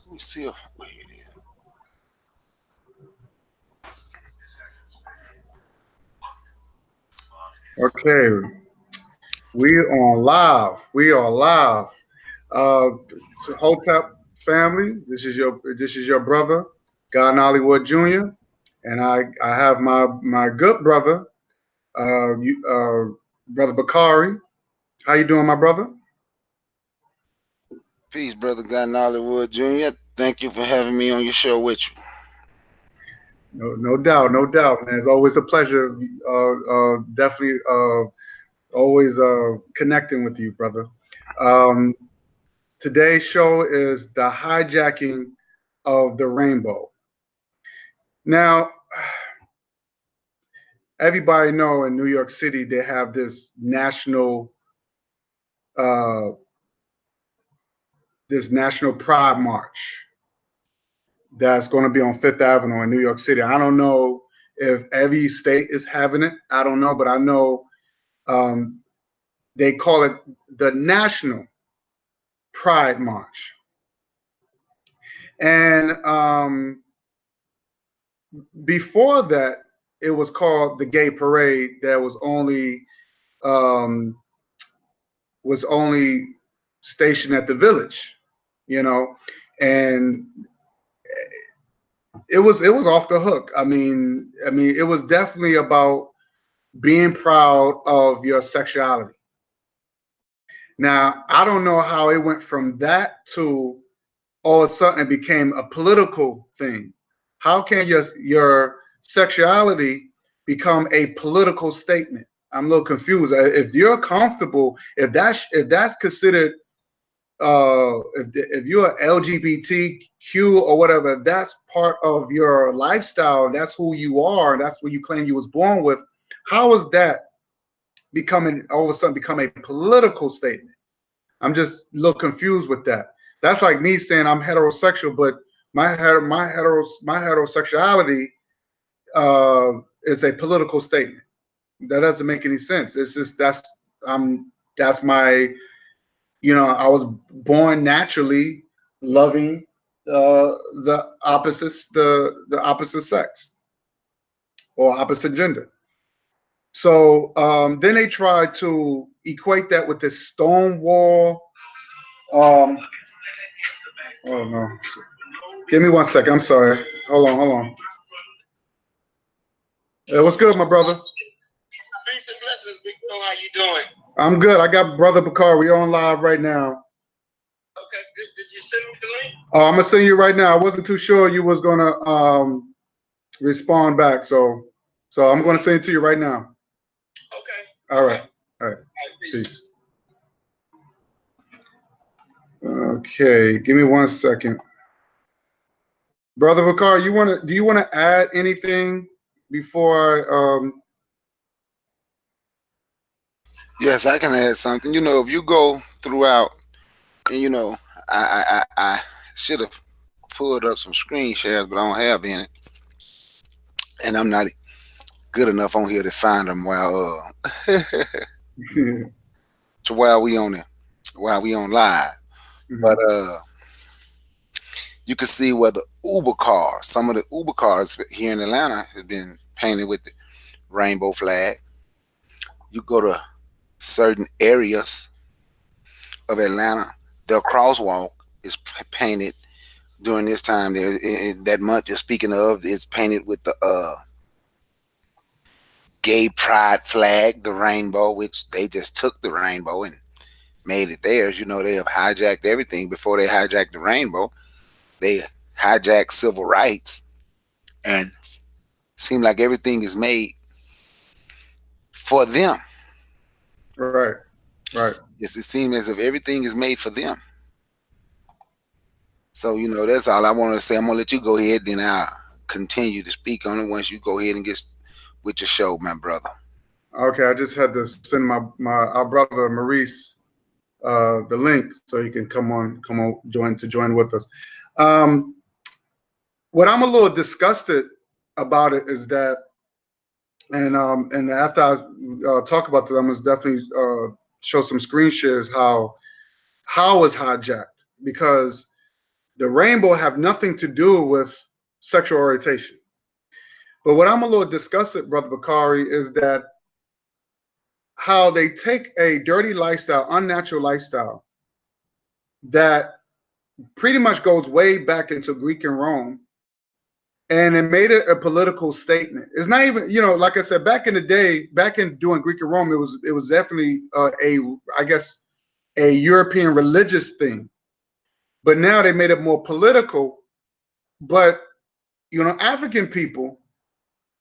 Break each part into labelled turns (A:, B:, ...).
A: Let me see if where it is.
B: Okay, we on live. We are live. So Hotep family, this is your brother, God Hollywood Jr. And I have my good brother, brother Bakari. How you doing, my brother?
A: Peace, brother God Hollywood Jr. Thank you for having me on your show with you.
B: No doubt, no doubt, man. It's always a pleasure. Definitely, always connecting with you, brother. Um, Today's show is the hijacking of the rainbow. Now, everybody know in New York City they have uh, this national pride march that's going to be on Fifth Avenue in New York City. I don't know if every state is having it. I don't know, but I know um, they call it the National Pride March. And before that, it was called the Gay Parade. That um, was only stationed at the Village, you know, and it was off the hook. I mean, it was definitely about being proud of your sexuality. Now, I don't know how it went from that to all of a sudden it became a political thing. How can your sexuality become a political statement? I'm a little confused. If you're comfortable, if that's considered, if you're LGBTQ or whatever, if that's part of your lifestyle, that's who you are, and that's what you claim you was born with. How is that becoming all of a sudden become a political statement? I'm just a little confused with that. That's like me saying I'm heterosexual, but my heterosexuality is a political statement. That doesn't make any sense. It's just that's my, I was born naturally loving the opposite sex or opposite gender. So then they try to equate that with this Stonewall. Um, oh no! Give me 1 second. I'm sorry. Hold on, hold on. What's good, my brother?
C: Peace and blessings, Big Bro. How you doing?
B: I'm good. I got brother Bakar. We on live right now.
C: Okay, good. Did you send me the link?
B: Oh, I'm gonna send you right now. I wasn't too sure you was gonna respond back, so I'm gonna send it to you right now.
C: Okay.
B: All
C: Okay.
B: right. All right.
C: All right, peace.
B: Peace. Okay. Give me 1 second, brother Bakar. Do you wanna add anything before?
A: Yes, I can add something. If you go throughout, and I should have pulled up some screen shares, but I don't have any, and I'm not good enough on here to find them to while we on live. But
B: Mhm.
A: you can see where the Uber cars, some of the Uber cars here in Atlanta, have been painted with the rainbow flag. You go to certain areas of Atlanta, the crosswalk is painted during this time. There, in that month you're speaking of, it's painted with the gay pride flag, the rainbow, which they just took the rainbow and made it theirs. They have hijacked everything. Before they hijacked the rainbow, they hijacked civil rights, and seem like everything is made for them.
B: Right. Right.
A: Yes, it seems as if everything is made for them. So, that's all I want to say. I'm going to let you go ahead, then I'll continue to speak on it once you go ahead and get with your show, my brother.
B: Okay. I just had to send my our brother Maurice the link so he can come on join with us. Um, what I'm a little disgusted about it is that, and after I talk about this, I'm gonna definitely show some screen shares how it's hijacked, because the rainbow have nothing to do with sexual orientation. But what I'm a little disgusted, Brother Bakari, is that how they take a dirty lifestyle, unnatural lifestyle that pretty much goes way back into Greek and Rome, and it made it a political statement. It's not even, like I said, back in the day, back in doing Greek and Rome, it was definitely a, I guess, a European religious thing. But now they made it more political. But African people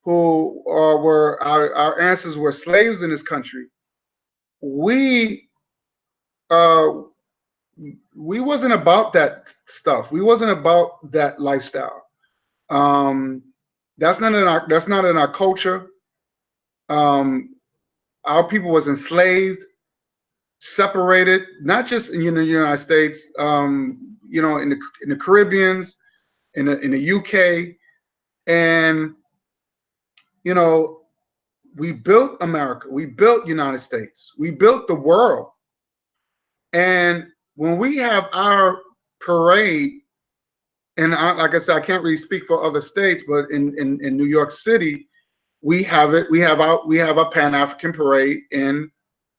B: who were our ancestors were slaves in this country. We uh, we wasn't about that stuff. We wasn't about that lifestyle. Um, that's not in our culture. Um, our people was enslaved, separated, not just in the United States. In the Caribbeans, in the UK, and you know, we built America, we built United States, we built the world. And when we have our parade, and like I said, I can't really speak for other states, but in New York City, we have it. We have a Pan African parade in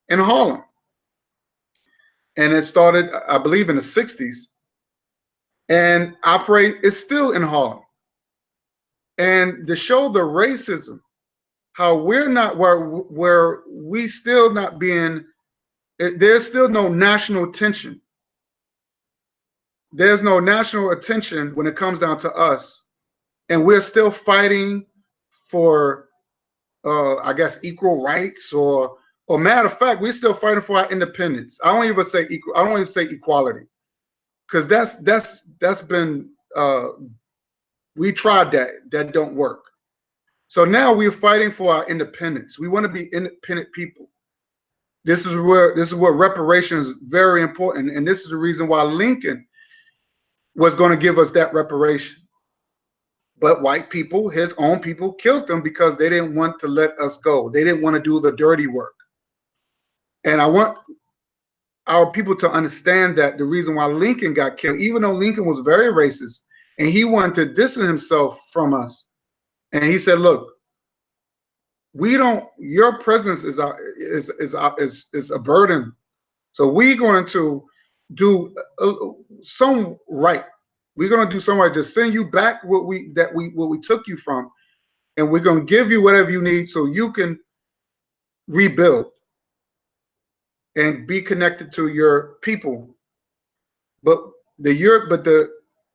B: Harlem, and it started, I believe, in the '60s, and our parade is still in Harlem. And to show the racism, how we're not where we still not being, there's still no national attention. There's no national attention when it comes down to us, and we're still fighting for, I guess, equal rights, or matter of fact, we're still fighting for our independence. I don't even say equal. I don't even say equality, because that's been, we tried that. That don't work. So now we're fighting for our independence. We want to be independent people. This is where reparations is very important, and this is the reason why Lincoln was going to give us that reparation. But white people, his own people, killed them because they didn't want to let us go. They didn't want to do the dirty work. And I want our people to understand that the reason why Lincoln got killed, even though Lincoln was very racist and he wanted to distance himself from us, and he said, "Look, we don't. Your presence is a burden. So we're going to do some right. We're going to do some right to send you back what we took you from, and we're going to give you whatever you need so you can rebuild and be connected to your people." But the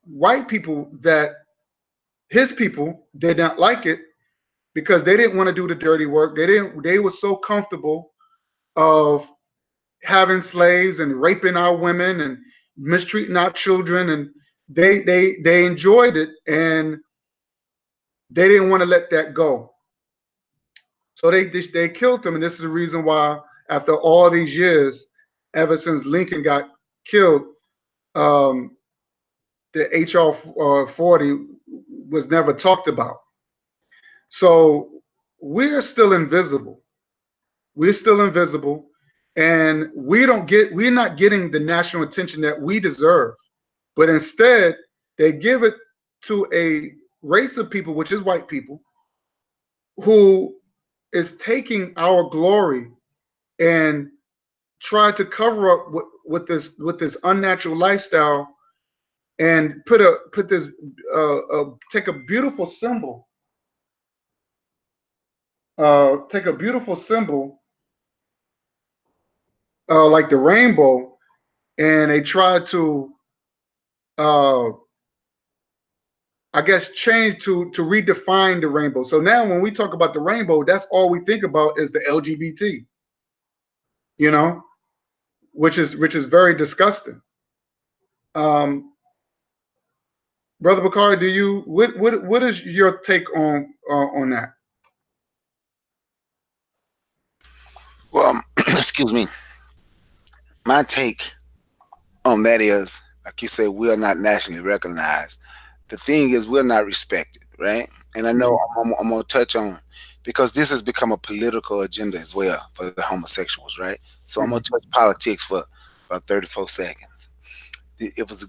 B: white people, that his people, did not like it, because they didn't want to do the dirty work. They were so comfortable of having slaves and raping our women and mistreating our children, and they enjoyed it, and they didn't want to let that go. So they killed them, and this is the reason why, after all these years, ever since Lincoln got killed, um, the HR 40 was never talked about. So we're still invisible. We're still invisible, and we're not getting the national attention that we deserve. But instead, they give it to a race of people, which is white people, who is taking our glory and try to cover up with this unnatural lifestyle, and put this take a beautiful symbol, like the rainbow, and they try to, uh, I guess, change to redefine the rainbow. So now when we talk about the rainbow, that's all we think about is the LGBT, you know, which is very disgusting. Um, Brother Bakari, do you what is your take on that?
A: Well, excuse me. My take on that is, like you said, we are not nationally recognized. The thing is, we're not respected, right? And I know
B: Mhm.
A: I'm gonna touch on because this has become a political agenda as well for the homosexuals, right? So I'm gonna touch
B: Mm-hmm.
A: politics for about 34 seconds. It was.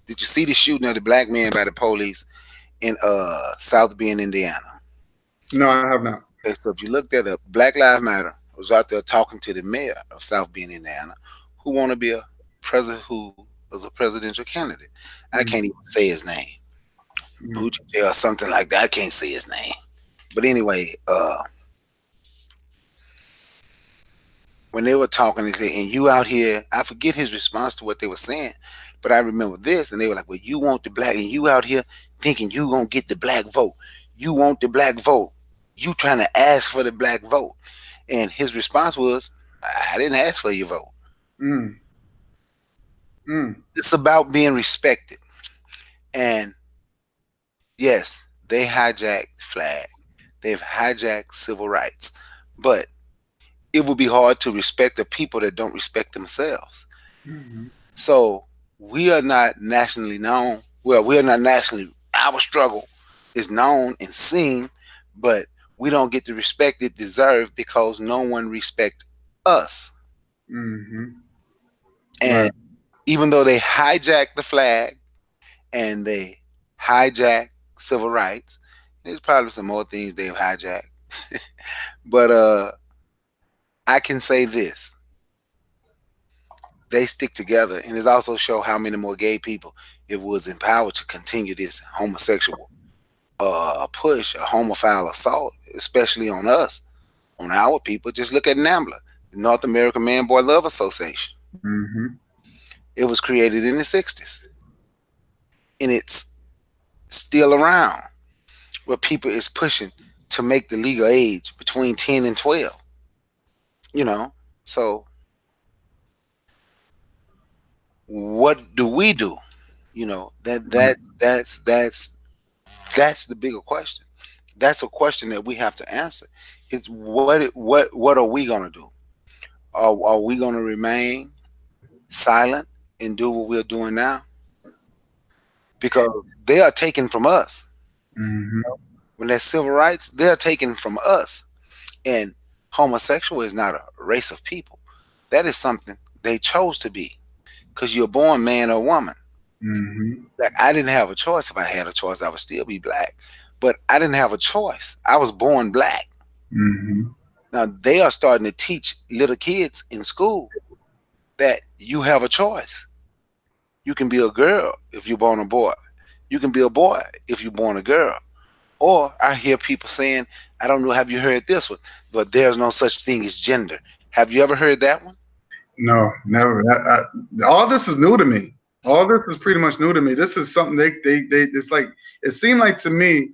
A: Did you see the shooting of the black man by the police in South Bend, Indiana?
B: No, I have not.
A: Okay, so if you look that up, Black Lives Matter was out there talking to the mayor of South Bend, Indiana, who want to be a president, who was a presidential candidate. I can't even
B: Mm-hmm.
A: say his name,
B: Mm-hmm.
A: Buttigieg or something like that. I can't say his name. But anyway, when they were talking and you out here, I forget his response to what they were saying, but I remember this, and they were like, "Well, you want the black, and you out here thinking you gonna get the black vote. You want the black vote. You trying to ask for the black vote." And his response was, "I didn't ask for your vote."
B: Mm. Mm.
A: It's about being respected. And yes, they hijacked the flag. They've hijacked civil rights. But it would be hard to respect the people that don't respect themselves.
B: Mm-hmm.
A: So we are not nationally known. Well, we are not nationally. Our struggle is known and seen, but we don't get the respect it deserves because no one respects us.
B: Mm-hmm.
A: And
B: Right.
A: even though they hijacked the flag and they hijacked civil rights, there's probably some more things they've hijacked. But I can say this: they stick together, and it also show how many more gay people it was empowered to continue this homosexual push, a homophile assault, especially on us, on our people. Just look at NAMBLA, the North American Man Boy Love Association.
B: Mm-hmm.
A: It was created in the 60s, and it's still around, where people is pushing to make the legal age between 10 and 12, you know. So what do we do? You know,
B: Right.
A: that's the bigger question. That's a question that we have to answer. It's what are we gonna do? Are we gonna remain silent and do what we're doing now? Because they are taken from us.
B: Mm-hmm.
A: When there's civil rights, they're taken from us. And homosexual is not a race of people. That is something they chose to be. Because you're born man or woman.
B: Mm-hmm.
A: Like I didn't have a choice. If I had a choice, I would still be black. But I didn't have a choice. I was born black.
B: Mm-hmm.
A: Now they are starting to teach little kids in school that you have a choice. You can be a girl if you're born a boy. You can be a boy if you're born a girl. Or I hear people saying, I don't know, have you heard this one? But there's no such thing as gender. Have you ever heard that one?
B: No, never. All this is new to me. All this is pretty much new to me. This is something they it's like it seemed like to me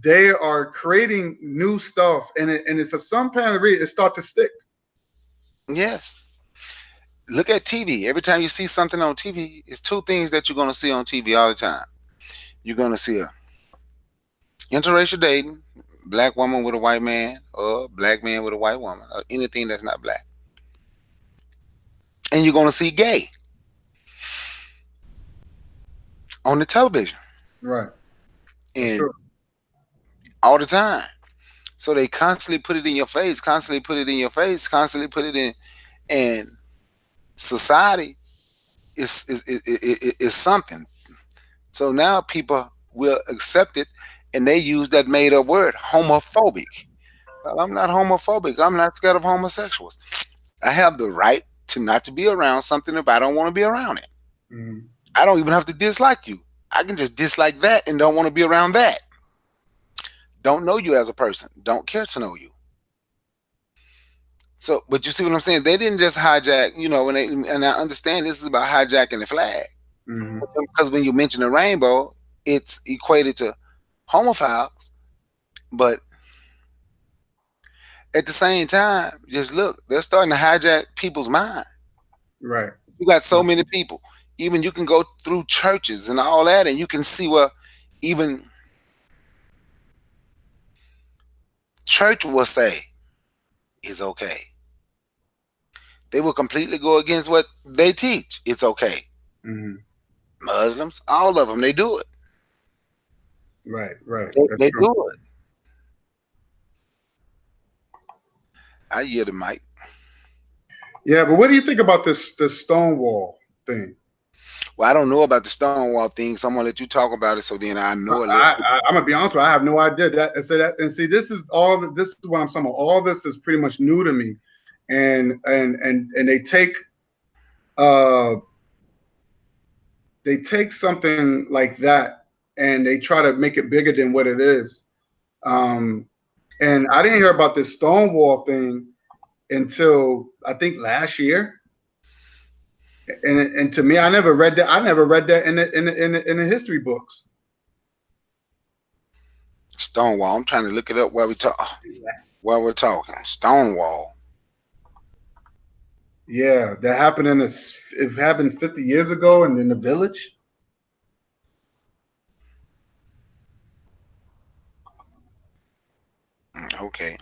B: they are creating new stuff, and for some apparent reason it start to stick.
A: Yes. Look at TV. Every time you see something on TV, it's two things that you're going to see on TV all the time. You're going to see a interracial dating, black woman with a white man, or black man with a white woman, or anything that's not black. And you're going to see gay on the television
B: Right. That's
A: and
B: true.
A: all the time. So they constantly put it in your face, constantly put it in your face, constantly put it in. And society is something. So now people will accept it, and they use that made up word, homophobic. Well, I'm not homophobic. I'm not scared of homosexuals. I have the right to not to be around something if I don't want to be around it.
B: Mm-hmm.
A: I don't even have to dislike you. I can just dislike that and don't want to be around that. Don't know you as a person. Don't care to know you. So, but you see what I'm saying? They didn't just hijack, and I understand this is about hijacking the flag.
B: Mm-hmm.
A: Because when you mention the rainbow, it's equated to homophiles. But at the same time, just look, they're starting to hijack people's mind.
B: Right.
A: You got so many people. Even you can go through churches and all that, and you can see where even church will say is okay. They will completely go against what they teach. It's okay.
B: Mm-hmm.
A: Muslims, all of them, they do it.
B: Right. Right.
A: They,
B: That's
A: they
B: true.
A: do it. I hear the mic.
B: Yeah, but what do you think about this Stonewall thing?
A: Well, I don't know about the Stonewall thing, so I'm gonna let you talk about it so then I know a little bit.
B: I'm gonna be honest with you, I have no idea that. And so that, and see, this is all. This is what I'm saying. All this is pretty much new to me, and uh they take something like that and they try to make it bigger than what it is. Um, and I didn't hear about this Stonewall thing until I think last year. And to me, I never read that. I never read that in the history books.
A: Stonewall. I'm trying to look it up while we're talking. Stonewall.
B: Yeah, that happened in this. It happened 50 years ago, and in the village.
A: Okay.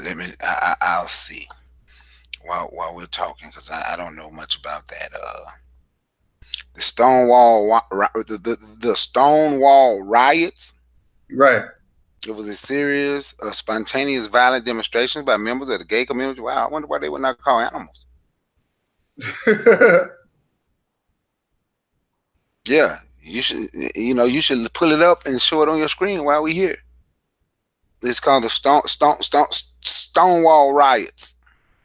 A: Let me. I'll see while we're talking because I don't know much about that. The the Stonewall riots.
B: Right.
A: It was a series of spontaneous violent demonstrations by members of the gay community. Wow, I wonder why they were not called animals. Yeah, you should. You should pull it up and show it on your screen while we here. It's called the Stonewall riots.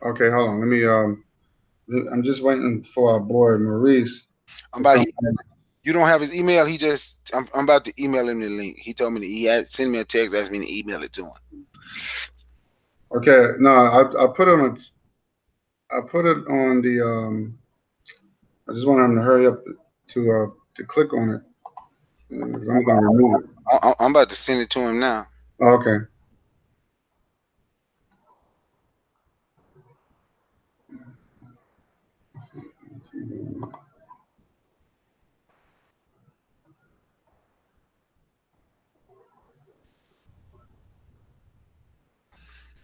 B: Okay, hold on. Let me. I'm just waiting for our boy Maurice
A: I'm
B: to
A: about.
B: come in.
A: You don't have his email. I'm about to email him the link. He told me he had sent me a text, asked me to email it to him.
B: Okay, no, I put it on. I put it on the. I just want him to hurry up to click on it. 'Cause I'm gonna remove it.
A: I'm about to send it to him now.
B: Okay.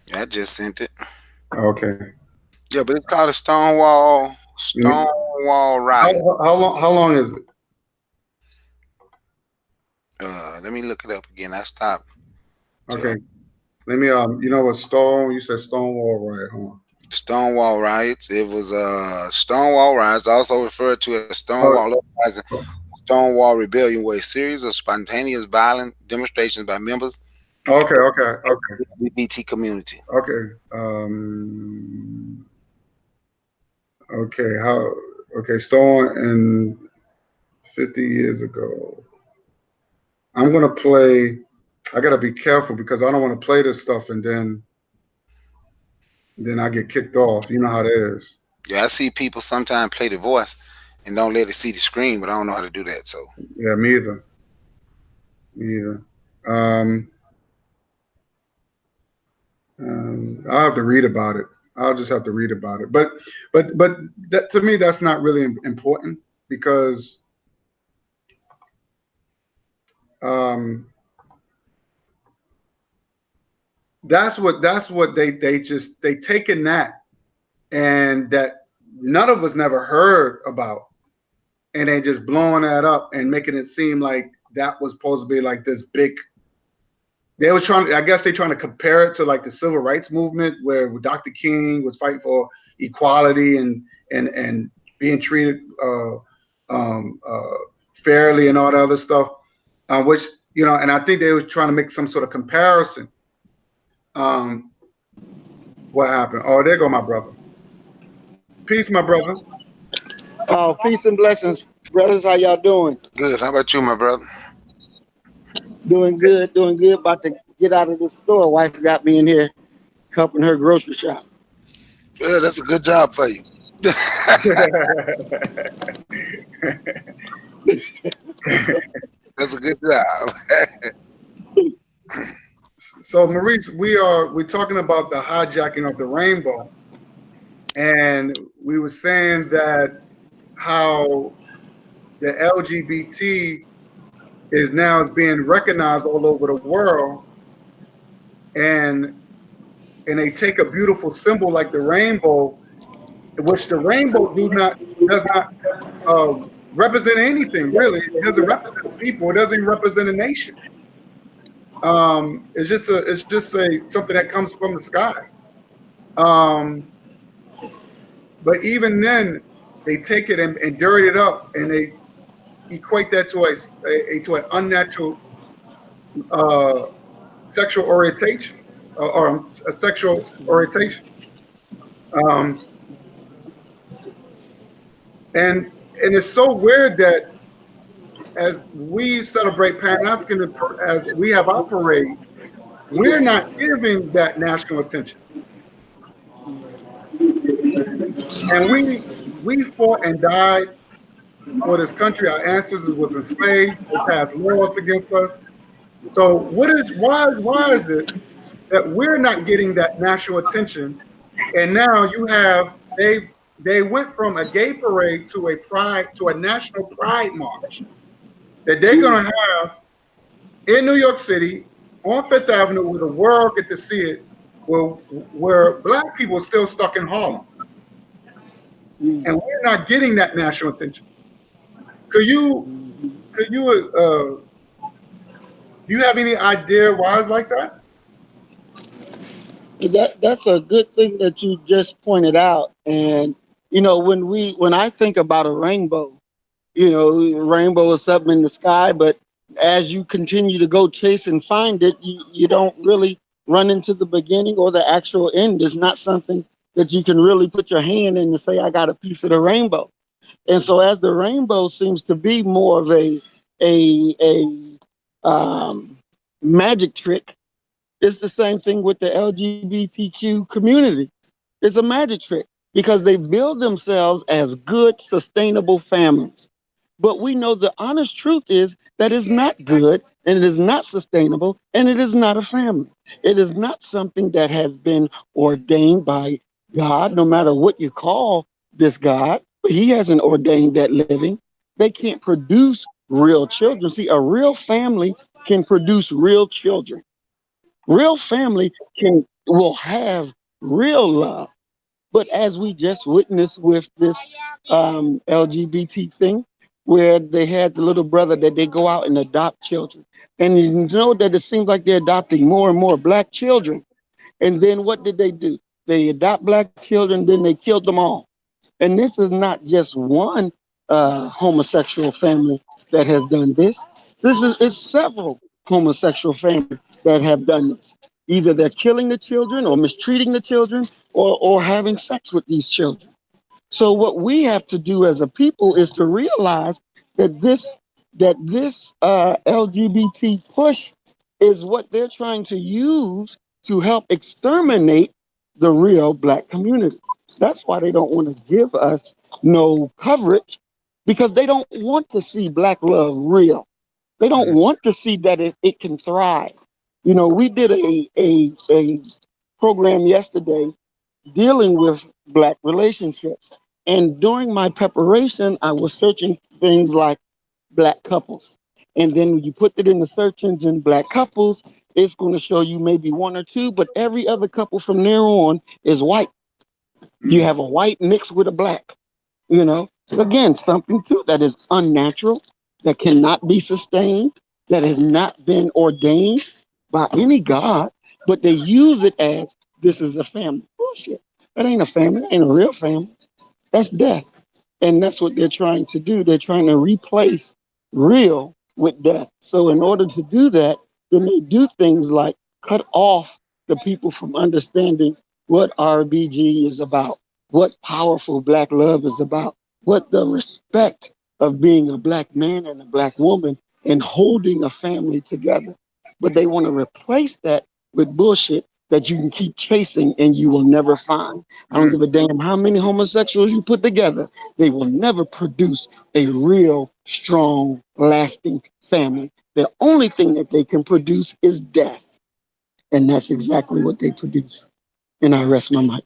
A: Yeah, I just sent it.
B: Okay.
A: Yeah, but it's called a Stonewall
B: Let me-
A: riot.
B: How long is it?
A: Let me look it up again. I stopped.
B: Okay.
A: To
B: Let me you know what Stone? You said Stonewall, right? Hold on.
A: Stonewall riots. It was Stonewall riots, also referred to as
B: Oh,
A: Stonewall uprising, Stonewall rebellion, were a series of spontaneous violent demonstrations by members
B: okay, okay, okay,
A: of the LGBT community.
B: okay. Okay, how? Okay, Stone and 50 years ago. I'm gonna play. I gotta be careful because I don't want to play this stuff and then I get kicked off. You know how that is.
A: Yeah, I see people sometimes play the voice and don't let it see the screen, but I don't know how to do that. So
B: Yeah, me either. Me either. Um, I'll have to read about it. I'll just have to read about it. But that, to me, that's not really important because um, that's what they taken that and that none of us never heard about, and they just blowing that up and making it seem like that was supposed to be like this big. They were trying. I guess they trying to compare it to like the civil rights movement, where Dr. King was fighting for equality and being treated um, uh, fairly and all that other stuff. Which and I think they were trying to make some sort of comparison. Um, what happened? Oh, there go my brother. Peace, my brother.
D: Oh, peace and blessings, brothers. How y'all doing?
A: good. How about you, my brother?
D: Doing good, doing good. About to get out of the store. Wife got me in here helping her grocery shop.
A: Yeah, that's a good job for you. That's a good job.
B: So, Maurice, we're talking about the hijacking of the rainbow, and we were saying that how the LGBT is being recognized all over the world, and they take a beautiful symbol like the rainbow, which the rainbow does not represent anything really. It doesn't represent people. It doesn't represent a nation. It's just a something that comes from the sky. Um, but even then, they take it and dirty it up, and they equate that to to an unnatural uh, sexual orientation, or a sexual orientation. Um, and it's so weird that as we celebrate Pan African, as we have our parade, we're not giving that national attention. And we fought and died for this country. Our ancestors was enslaved. They passed laws against us. So why is it that we're not getting that national attention? And now you have they went from a gay parade to a national pride march that they're gonna have in New York City on Fifth Avenue where the world get to see it, where black people are still stuck in Harlem. And we're not getting that national attention. Could you could you do you have any idea why it's like that?
D: That's a good thing that you just pointed out. And when I think about a rainbow, rainbow is something in the sky, but as you continue to go chase and find it, you don't really run into the beginning or the actual end. It's not something that you can really put your hand in and say, I got a piece of the rainbow. And so as the rainbow seems to be more of a magic trick, it's the same thing with the LGBTQ community. It's a magic trick because they build themselves as good, sustainable families. But we know the honest truth is that it's not good and it is not sustainable and it is not a family. It is not something that has been ordained by God, no matter what you call this God. He hasn't ordained that living. They can't produce real children. See, a real family can produce real children. Real family will have real love. But as we just witnessed with this LGBT thing, where they had the little brother that they go out and adopt children, and you know that it seems like they're adopting more and more black children. And then what did they do? They adopt black children, then they killed them all. And this is not just one homosexual family that has done this. It's several homosexual families that have done this. Either they're killing the children or mistreating the children or having sex with these children. So what we have to do as a people is to realize that this LGBT push is what they're trying to use to help exterminate the real black community. That's why they don't want to give us no coverage because they don't want to see black love real. They don't want to see that it can thrive. We did a program yesterday dealing with black relationships. And during my preparation, I was searching things like black couples. And then when you put it in the search engine, black couples, it's going to show you maybe one or two, but every other couple from there on is white. You
B: Mm.
D: have a white mixed with a black, you know. Again, something too that is unnatural, that cannot be sustained, that has not been ordained by any God, but they use it as this is a family. Bullshit. That ain't a family, that ain't a real family. That's death. And that's what they're trying to do. They're trying to replace real with death. So in order to do that, then they do things like cut off the people from understanding what RBG is about, what powerful black love is about, what the respect of being a black man and a black woman and holding a family together. But they want to replace that with bullshit that you can keep chasing and you will never find. I don't
B: Mm.
D: give a damn how many homosexuals you put together. They will never produce a real, strong, lasting family. The only thing that they can produce is death. And that's exactly what they produce. And I rest my mic.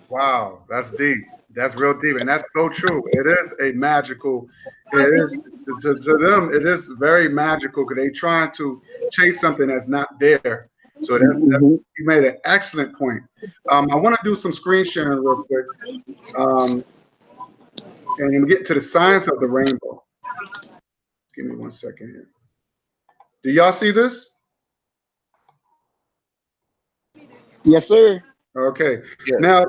B: Wow, that's deep. That's real deep, and that's so true. It is a magical. It is to them. It is very magical because they trying to chase something that's not there. So
D: Mhm.
B: you made an excellent point. I want to do some screen sharing real quick, um, and get to the science of the rainbow. Give me 1 second here. Do y'all see this?
D: Yes, sir.
B: Okay.
A: Yes.
B: Now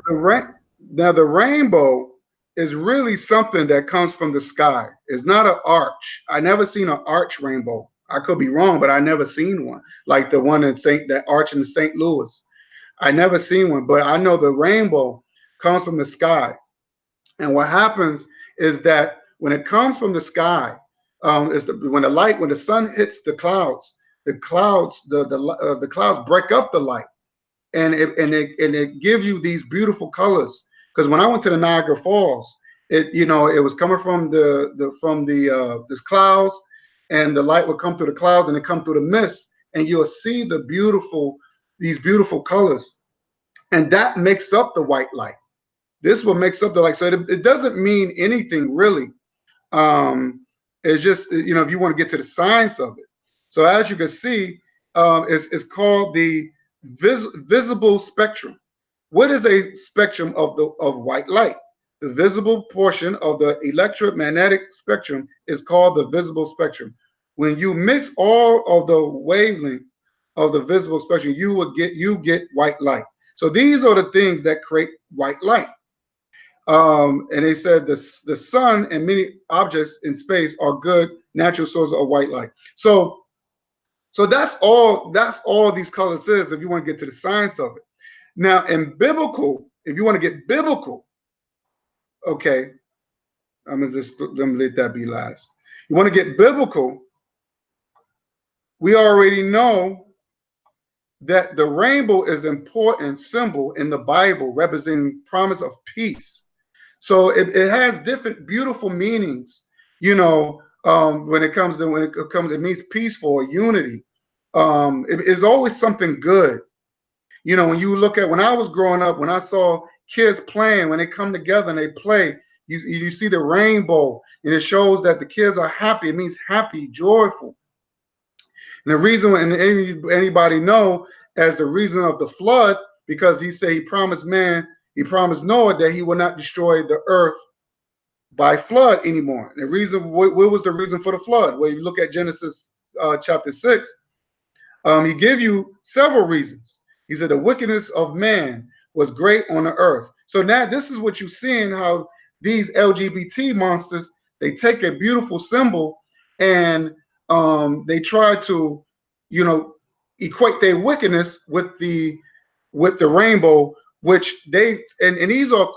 B: the rainbow is really something that comes from the sky. It's not an arch. I never seen an arch rainbow. I could be wrong, but I never seen one like the one in Saint that arch in St. Louis. I never seen one, but I know the rainbow comes from the sky. And what happens is that when it comes from the sky, when the sun hits the clouds break up the light, and it gives you these beautiful colors. Because when I went to the Niagara Falls, it was coming from this clouds, and the light would come through the clouds and it come through the mist, and you'll see these beautiful colors, and that makes up the white light. This what makes up the light. So it doesn't mean anything really. It's just if you want to get to the science of it. So as you can see, it's called the visible spectrum. What is a spectrum of white light? The visible portion of the electromagnetic spectrum is called the visible spectrum. When you mix all of the wavelengths of the visible spectrum, you get white light. So these are the things that create white light. And they said the sun and many objects in space are good natural sources of white light. So that's all these colors is if you want to get to the science of it. Now in biblical, if you want to get biblical, okay, let me let that be last. You want to get biblical, we already know that the rainbow is an important symbol in the Bible representing promise of peace. So it has different beautiful meanings, when it means peaceful, unity. It is always something good. When you look at when I was growing up, when I saw kids playing, when they come together and they play, you see the rainbow, and it shows that the kids are happy. It means happy, joyful. And the reason, and anybody know, as the reason of the flood, because he promised Noah that he will not destroy the earth by flood anymore. The reason, what was the reason for the flood? Well, you look at Genesis chapter 6, he gave you several reasons. He said the wickedness of man was great on the earth. So now this is what you're seeing, how these LGBT monsters, they take a beautiful symbol, and they try to, you know, equate their wickedness with the rainbow, which and these are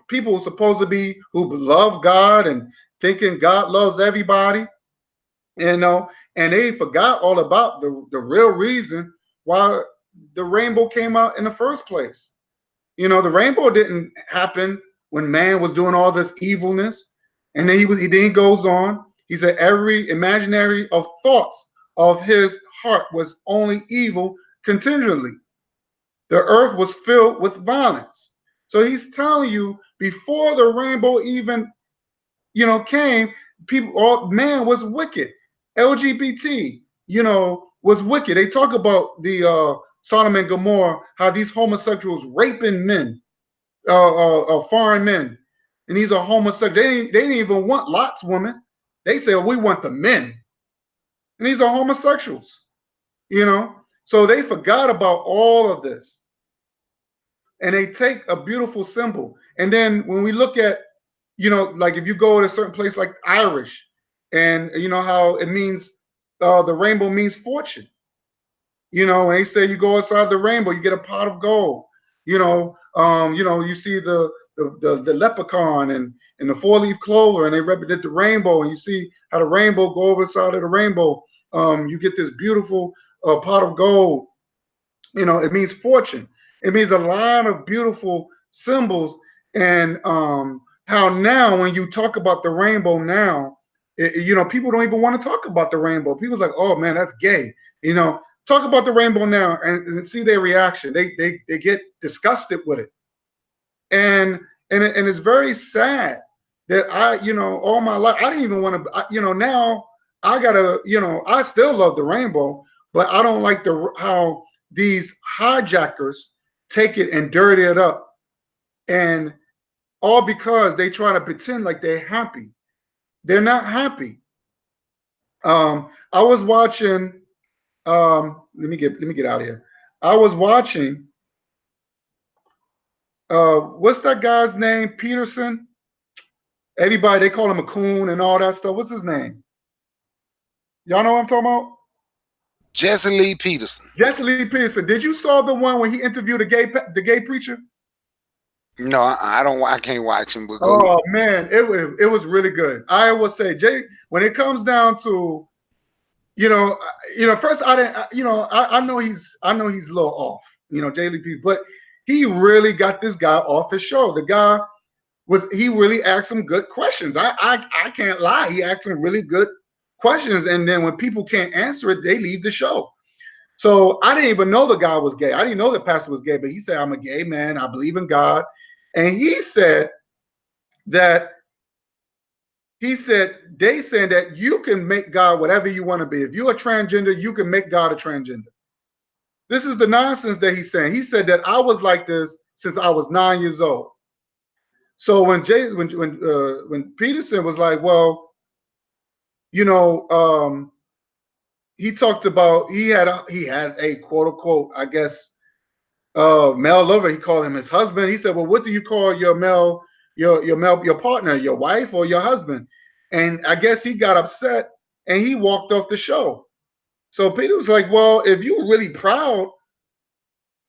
B: people supposed to be who love God and thinking God loves everybody, and they forgot all about the real reason why the rainbow came out in the first place. The rainbow didn't happen when man was doing all this evilness. And then he goes on. He said every imaginary of thoughts of his heart was only evil continually. The earth was filled with violence. So he's telling you before the rainbow even came, all man was wicked. LGBT, was wicked. They talk about the Sodom and Gomorrah, how these homosexuals raping men, foreign men, and these are homosexuals. They didn't even want Lot's woman. They said, we want the men, and these are homosexuals. So they forgot about all of this, and they take a beautiful symbol. And then when we look at, like if you go to a certain place like Irish, and you know how it means, the rainbow means fortune. When they say you go outside the rainbow, you get a pot of gold. You see the leprechaun and the four-leaf clover, and they represent the rainbow, and you see how the rainbow go over the side of the rainbow. You get this beautiful pot of gold. It means fortune. It means a lot of beautiful symbols. And how now when you talk about the rainbow now, people don't even want to talk about the rainbow. People's like, oh man, that's gay. Talk about the rainbow now and see their reaction. They get disgusted with it. And it's very sad that all my life I didn't even want to. Now I gotta, I still love the rainbow, but I don't like how these hijackers take it and dirty it up, and all because they try to pretend like they're happy. They're not happy. I was watching. Let me get out of here. I was watching What's that guy's name? Peterson. Everybody they call him a coon and all that stuff. What's his name? Y'all know what I'm talking about?
A: Jesse Lee Peterson.
B: Jesse Lee Peterson. Did you saw the one when he interviewed the gay preacher?
A: No, I don't. I can't watch him. But go.
B: Oh man, it was really good. I will say, Jay, when it comes down to first I didn't, I know he's a little off, Jay Lee Peterson, but he really got this guy off his show. The guy he really asked some good questions. I can't lie, he asked some really good questions, and then when people can't answer it, they leave the show. So I didn't even know the guy was gay. I didn't know the pastor was gay, but he said, I'm a gay man. I believe in God. And he said that they said that you can make God whatever you want to be. If you're a transgender, you can make God a transgender. This is the nonsense that he's saying. He said that I was like this since I was 9 years old. So when Peterson was like, well, he talked about he had a quote unquote, I guess, male lover. He called him his husband. He said, well, what do you call your male, your partner, your wife or your husband? And I guess he got upset and he walked off the show. So Peter was like, well, if you're really proud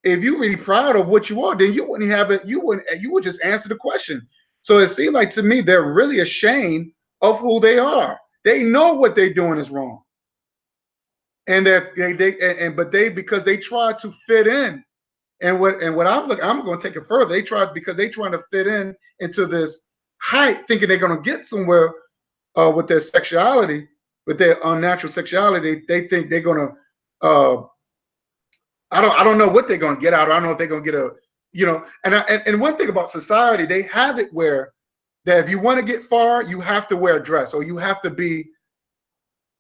B: of what you are, then you wouldn't have it. You would just answer the question. So it seemed like to me they're really ashamed of who they are. They know what they're doing is wrong, and because they try to fit in. And what I'm going to take it further. Because they trying to fit in into this hype, thinking they're going to get somewhere with their sexuality, with their unnatural sexuality. They think they're going to. I don't know what they're going to get out. I don't know if they're going to get And one thing about society, they have it where that if you want to get far, you have to wear a dress, or you have to be.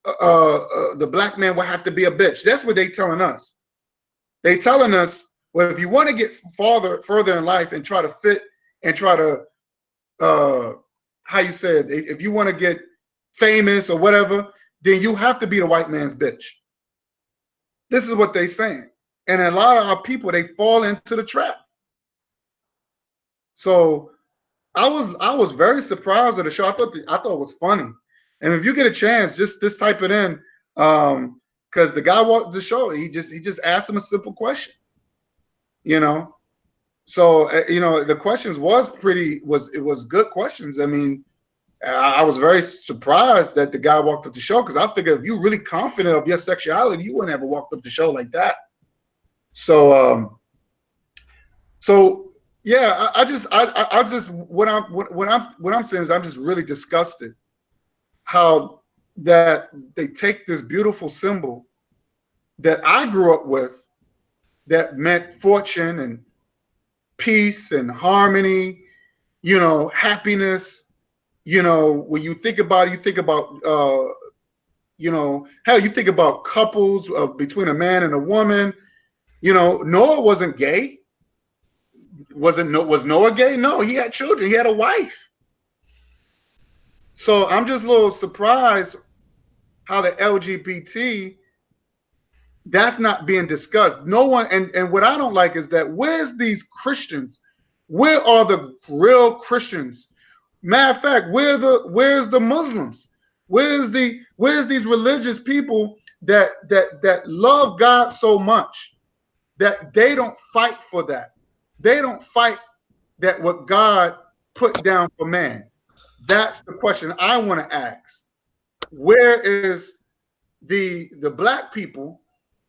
B: The black man will have to be a bitch. That's what they telling us. They telling us, well, if you want to get further in life and try to fit and try to, how you said, if you want to get famous or whatever, then you have to be the white man's bitch. This is what they saying. And a lot of our people, they fall into the trap. So I was very surprised at the show. I thought it was funny. And if you get a chance, just type it in. Because the guy walked the show, he just asked him a simple question. So the questions was good questions. I mean, I was very surprised that the guy walked up the show, because I figured if you're really confident of your sexuality, you wouldn't ever walked up the show like that. So yeah, I just what I'm saying is I'm just really disgusted how that they take this beautiful symbol that I grew up with, that meant fortune and peace and harmony, happiness. When you think about it, you think about hell, you think about couples between a man and a woman. Noah wasn't gay. Was Noah gay? No, he had children. He had a wife. So I'm just a little surprised how the LGBT, that's not being discussed. No one, and what I don't like is that where's these Christians? Where are the real Christians? Matter of fact, where's the Muslims? Where's these religious people that love God so much that they don't fight for that? They don't fight that what God put down for man. That's the question I want to ask. Where is the black people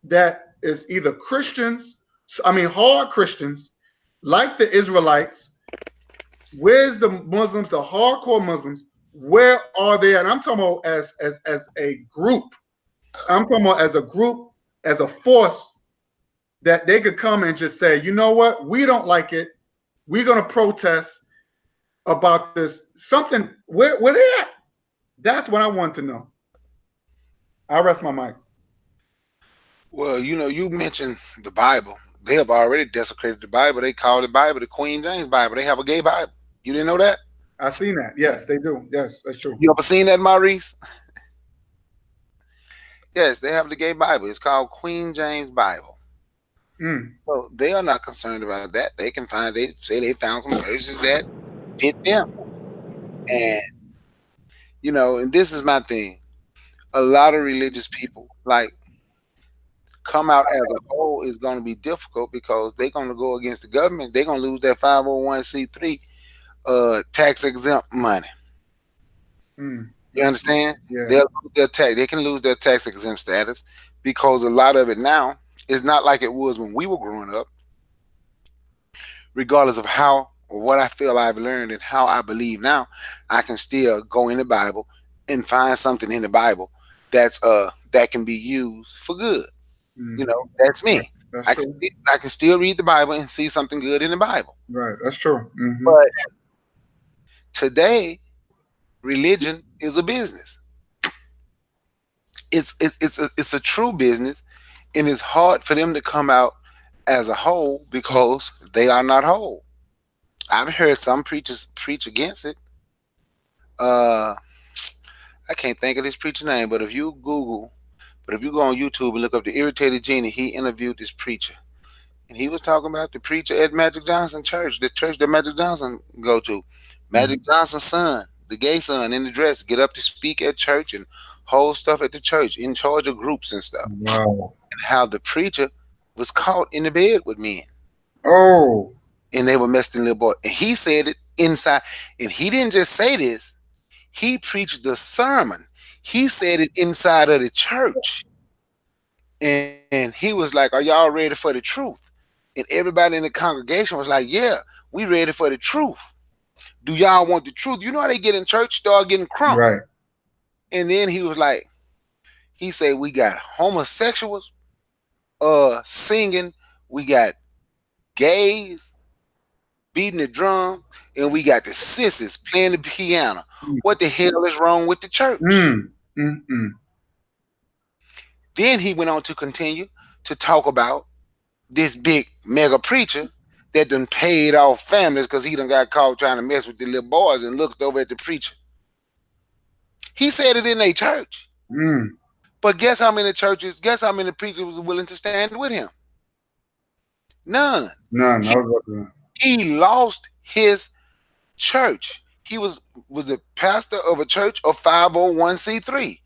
B: that is either Christians, hard Christians, like the Israelites? Where's the Muslims, the hardcore Muslims? Where are they? And I'm talking about as a group. I'm talking about as a group, as a force, that they could come and just say, you know what? We don't like it. We're going to protest about this. Something, where they at? That's what I want to know. I rest my mic.
A: Well, you mentioned the Bible. They have already desecrated the Bible. They call the Bible the Queen James Bible. They have a gay Bible. You didn't know that?
B: I've seen that. Yes, they do. Yes, that's true.
A: You ever seen that, Maurice? Yes, they have the gay Bible. It's called Queen James Bible.
B: Mm,
A: So they are not concerned about that. They can find they say they found some verses that fit them. And and this is my thing. A lot of religious people like come out as a whole is going to be difficult because they're going to go against the government. They're going to lose their 501c3 tax exempt money. You understand?
B: yeah.
A: They'll lose their tax. They can lose their tax exempt status because a lot of it now is not like it was when we were growing up. Regardless of how or what I feel I've learned and how I believe now, I can still go in the Bible and find something in the Bible that can be used for good.
B: Mm,
A: That's
B: right.
A: me.
B: That's
A: I can
B: true.
A: I can still read the Bible and see something good in the Bible.
B: Right. That's true.
A: But today, religion is a business. It's a true business, and it's hard for them to come out as a whole because they are not whole. I've heard some preachers preach against it. Uh, I can't think of this preacher name, but if you go on YouTube and look up the Irritated Genie, he interviewed this preacher, and he was talking about the preacher at Magic Johnson Church, the church that Magic Johnson go to. Magic Johnson's son, the gay son in the dress, get up to speak at church and hold stuff at the church, in charge of groups and stuff.
B: Wow.
A: And how the preacher was caught in the bed with men,
B: Oh.
A: and they were messing little boy. And he said it inside, and he didn't just say this. He preached the sermon. He said it inside of the church. And he was like, "Are y'all ready for the truth?" And everybody in the congregation was like, "Yeah, we ready for the truth. Do y'all want the truth?" You know how they get in church, start getting crunk.
B: Right.
A: And then he was like, he said, "We got homosexuals singing, we got gays beating the drum, and we got the sissies playing the piano. What the hell is wrong with the church?"
B: Mm. Mm. Mm.
A: Then he went on to continue to talk about this big mega preacher that done paid off families because he done got caught trying to mess with the little boys and looked over at the preacher. He said it in a church.
B: Mm.
A: But guess how many preachers was willing to stand with him? None.
B: None.
A: He,
B: I was about to.
A: he lost his church. He was the pastor of a church of 501c3.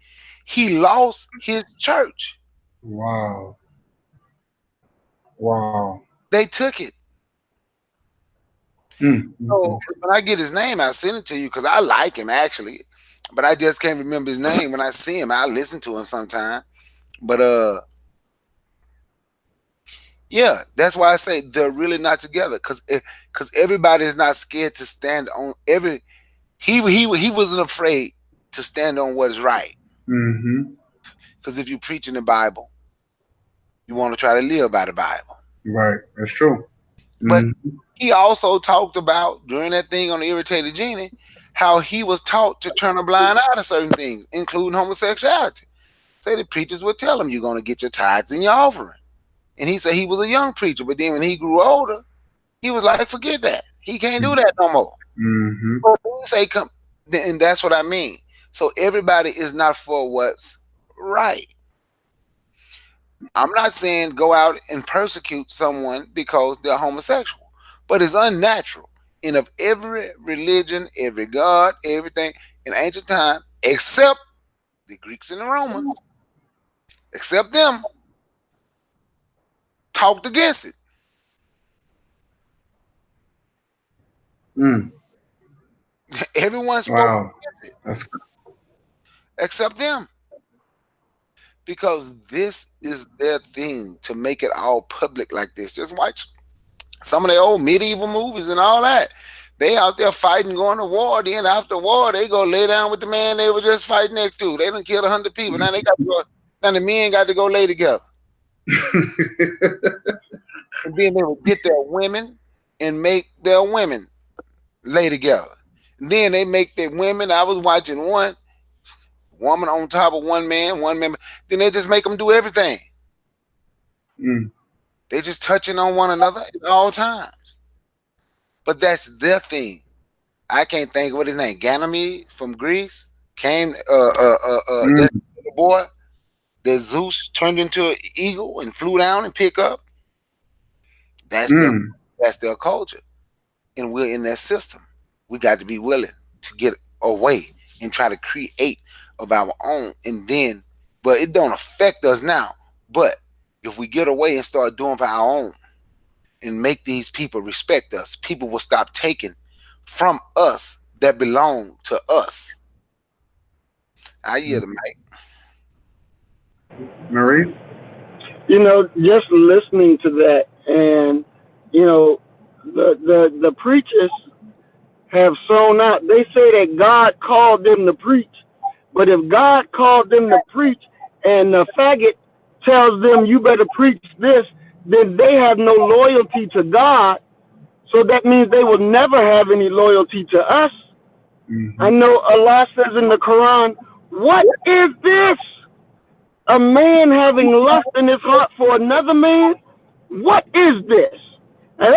A: He lost his church.
B: Wow. Wow.
A: They took it.
B: Mm. Mm. Mm.
A: So when I get his name, I send it to you because I like him actually, but I just can't remember his name. When I see him, I listen to him sometime. But yeah, that's why I say they're really not together because everybody is not scared to stand on every. He wasn't afraid to stand on what is right
B: Mm-hmm.
A: because if you preach in the Bible, you want to try to live by the Bible.
B: Right. That's true.
A: But
B: Mm.
A: he also talked about during that thing on the Irritated Genie how he was taught to turn a blind eye to certain things, including homosexuality. Say the preachers would tell him you're going to get your tithes and your offering. And he said he was a young preacher, but then when he grew older, he was like, forget that. He can't do that no more.
B: Mm-hmm.
A: But he say come, and that's what I mean. So everybody is not for what's right. I'm not saying go out and persecute someone because they're homosexual, but it's unnatural. And of every religion, every god, everything in ancient time, except the Greeks and the Romans, except them, talked against it.
B: Mm.
A: Everyone spoke
B: Wow.
A: against it,
B: That's
A: except them, because this is their thing to make it all public like this. Just watch some of the old medieval movies and all that. They out there fighting, going to war. Then after war, they go lay down with the man they were just fighting next to. They done killed 100 people. Now they got to go. Now the men got to go lay together, and then they would get their women and make their women lay together. And then they make their women. I was watching one woman on top of one man, one member. Then they just make them do everything.
B: mm.
A: They just touching on one another at all times. But that's their thing. I can't think of what his name. Ganymede from Greece came. That
B: Mm.
A: boy that Zeus turned into an eagle and flew down and pick up. That's their
B: Mm.
A: that's their culture, and we're in that system. We got to be willing to get away and try to create of our own, and then, but it don't affect us now. But if we get away and start doing for our own and make these people respect us, people will stop taking from us that belong to us. I hear the mic.
B: Maurice?
D: Just listening to that, and the preachers have sown out. They say that God called them to preach, but if God called them to preach, and the faggot tells them you better preach this, then they have no loyalty to God. So that means they will never have any loyalty to us. I
B: Mm-hmm.
D: know Allah says in the Quran, "What is this? A man having lust in his heart for another man? What is this?" And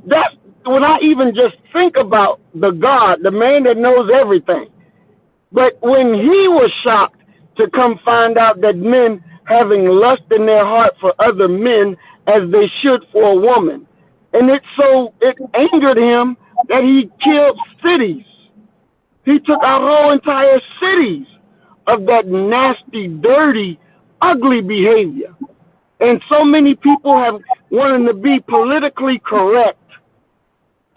D: that's when I even just think about the God, the man that knows everything. But when he was shocked to come find out that men having lust in their heart for other men as they should for a woman, and it angered him that he killed cities. He took our whole entire cities of that nasty, dirty, ugly behavior. And so many people have wanted to be politically correct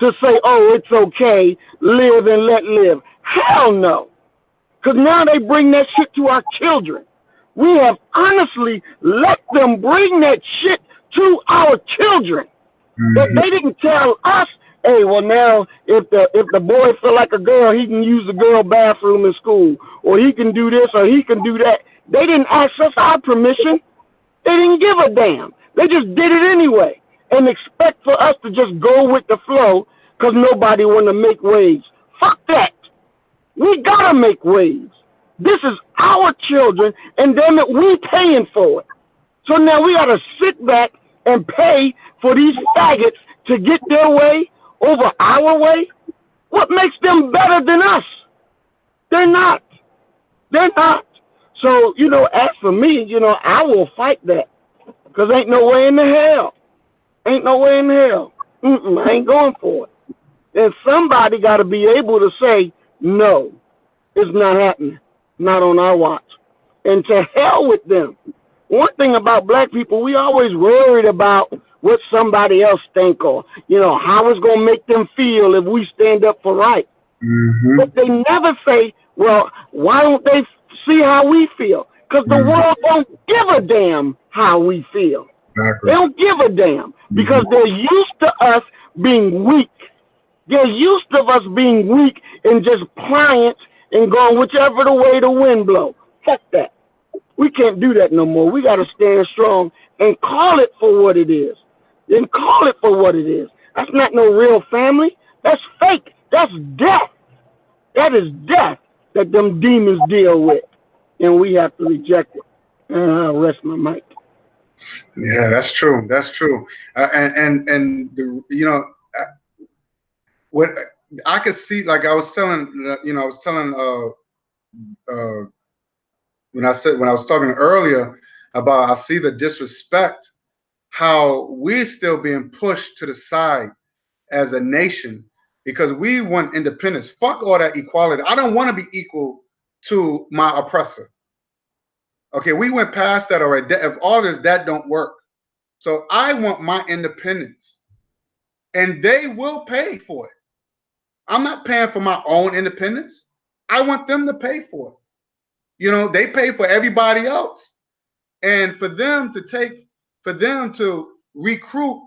D: to say, oh, it's okay, live and let live. Hell no. Because now they bring that shit to our children. We have honestly let them bring that shit to our children. If
B: Mm-hmm.
D: they didn't tell us, hey, well now if the boy feel like a girl, he can use the girl bathroom in school, or he can do this, or he can do that. They didn't ask us our permission. They didn't give a damn. They just did it anyway, and expect for us to just go with the flow because nobody want to make waves. Fuck that. We gotta make waves. This is our children, and damn it, we paying for it. So now we gotta sit back and pay for these faggots to get their way over our way. What makes them better than us? They're not. They're not. So, as for me, I will fight that. Because ain't no way in the hell. Ain't no way in the hell. I ain't going for it. And somebody got to be able to say, no, it's not happening. Not on our watch. And to hell with them. One thing about black people, we always worried about what somebody else think, or, how it's going to make them feel if we stand up for right.
B: Mm-hmm.
D: But they never say, well, why don't they see how we feel? Because the
B: Mm-hmm.
D: world don't give a damn how we feel. They
B: Exactly.
D: don't give a damn
B: Mm-hmm.
D: because they're used to us being weak. They're used to us being weak and just pliant and going whichever the way the wind blow. Fuck that. We can't do that no more. We got to stand strong and call it for what it is. And call it for what it is. That's not no real family. That's fake. That's death. That is death that them demons deal with. And we have to reject it. And I'll rest my mic.
B: Yeah, that's true. That's true. And uh, what I could see, like I was telling, I was telling uh, when I was talking earlier about I see the disrespect, how we're still being pushed to the side as a nation because we want independence. Fuck all that equality. I don't want to be equal to my oppressor. Okay, we went past that already. If all this, that don't work. So I want my independence, and they will pay for it. I'm not paying for my own independence. I want them to pay for it. They pay for everybody else. And for them to recruit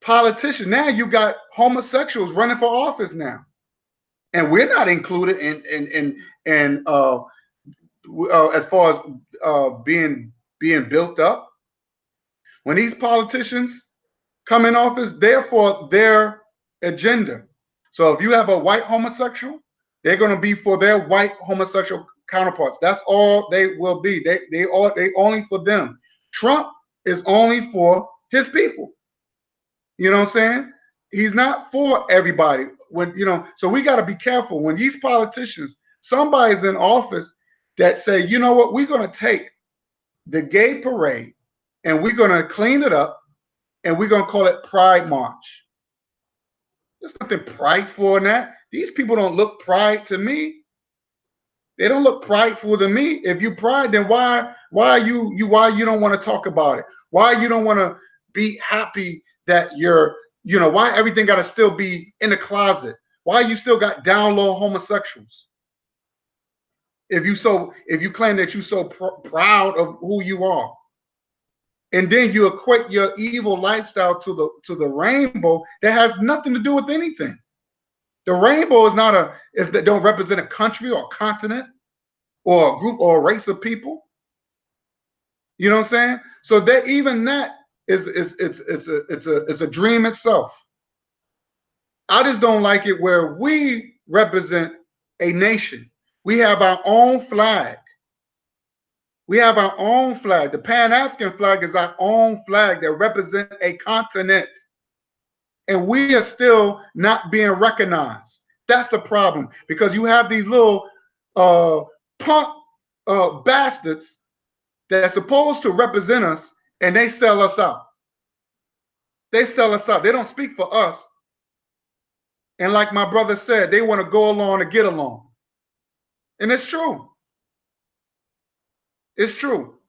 B: politicians. Now you got homosexuals running for office now. And we're not included in as far as being built up. When these politicians come in office, they're for their agenda. So if you have a white homosexual, they're going to be for their white homosexual counterparts. That's all they will be. They only for them. Trump is only for his people. You know what I'm saying? He's not for everybody. So we got to be careful when these politicians, somebody's in office that say, you know what, we're going to take the gay parade and we're going to clean it up and we're gonna call it Pride March. There's nothing prideful in that. These people don't look pride to me. They don't look prideful to me. If you pride, then why you don't want to talk about it? Why you don't want to be happy that you're, why everything got to still be in the closet? Why you still got down low homosexuals? If you claim that you're so proud of who you are, and then you equate your evil lifestyle to the rainbow that has nothing to do with anything. The rainbow is not that don't represent a country or a continent or a group or a race of people. You know what I'm saying? So that even that is it's a dream itself. I just don't like it where we represent a nation. We have our own flag. We have our own flag. The Pan-African flag is our own flag that represents a continent. And we are still not being recognized. That's a problem, because you have these little punk bastards that's supposed to represent us, and they sell us out. They sell us out. They don't speak for us. And like my brother said, they want to go along to get along. And it's true. It's true.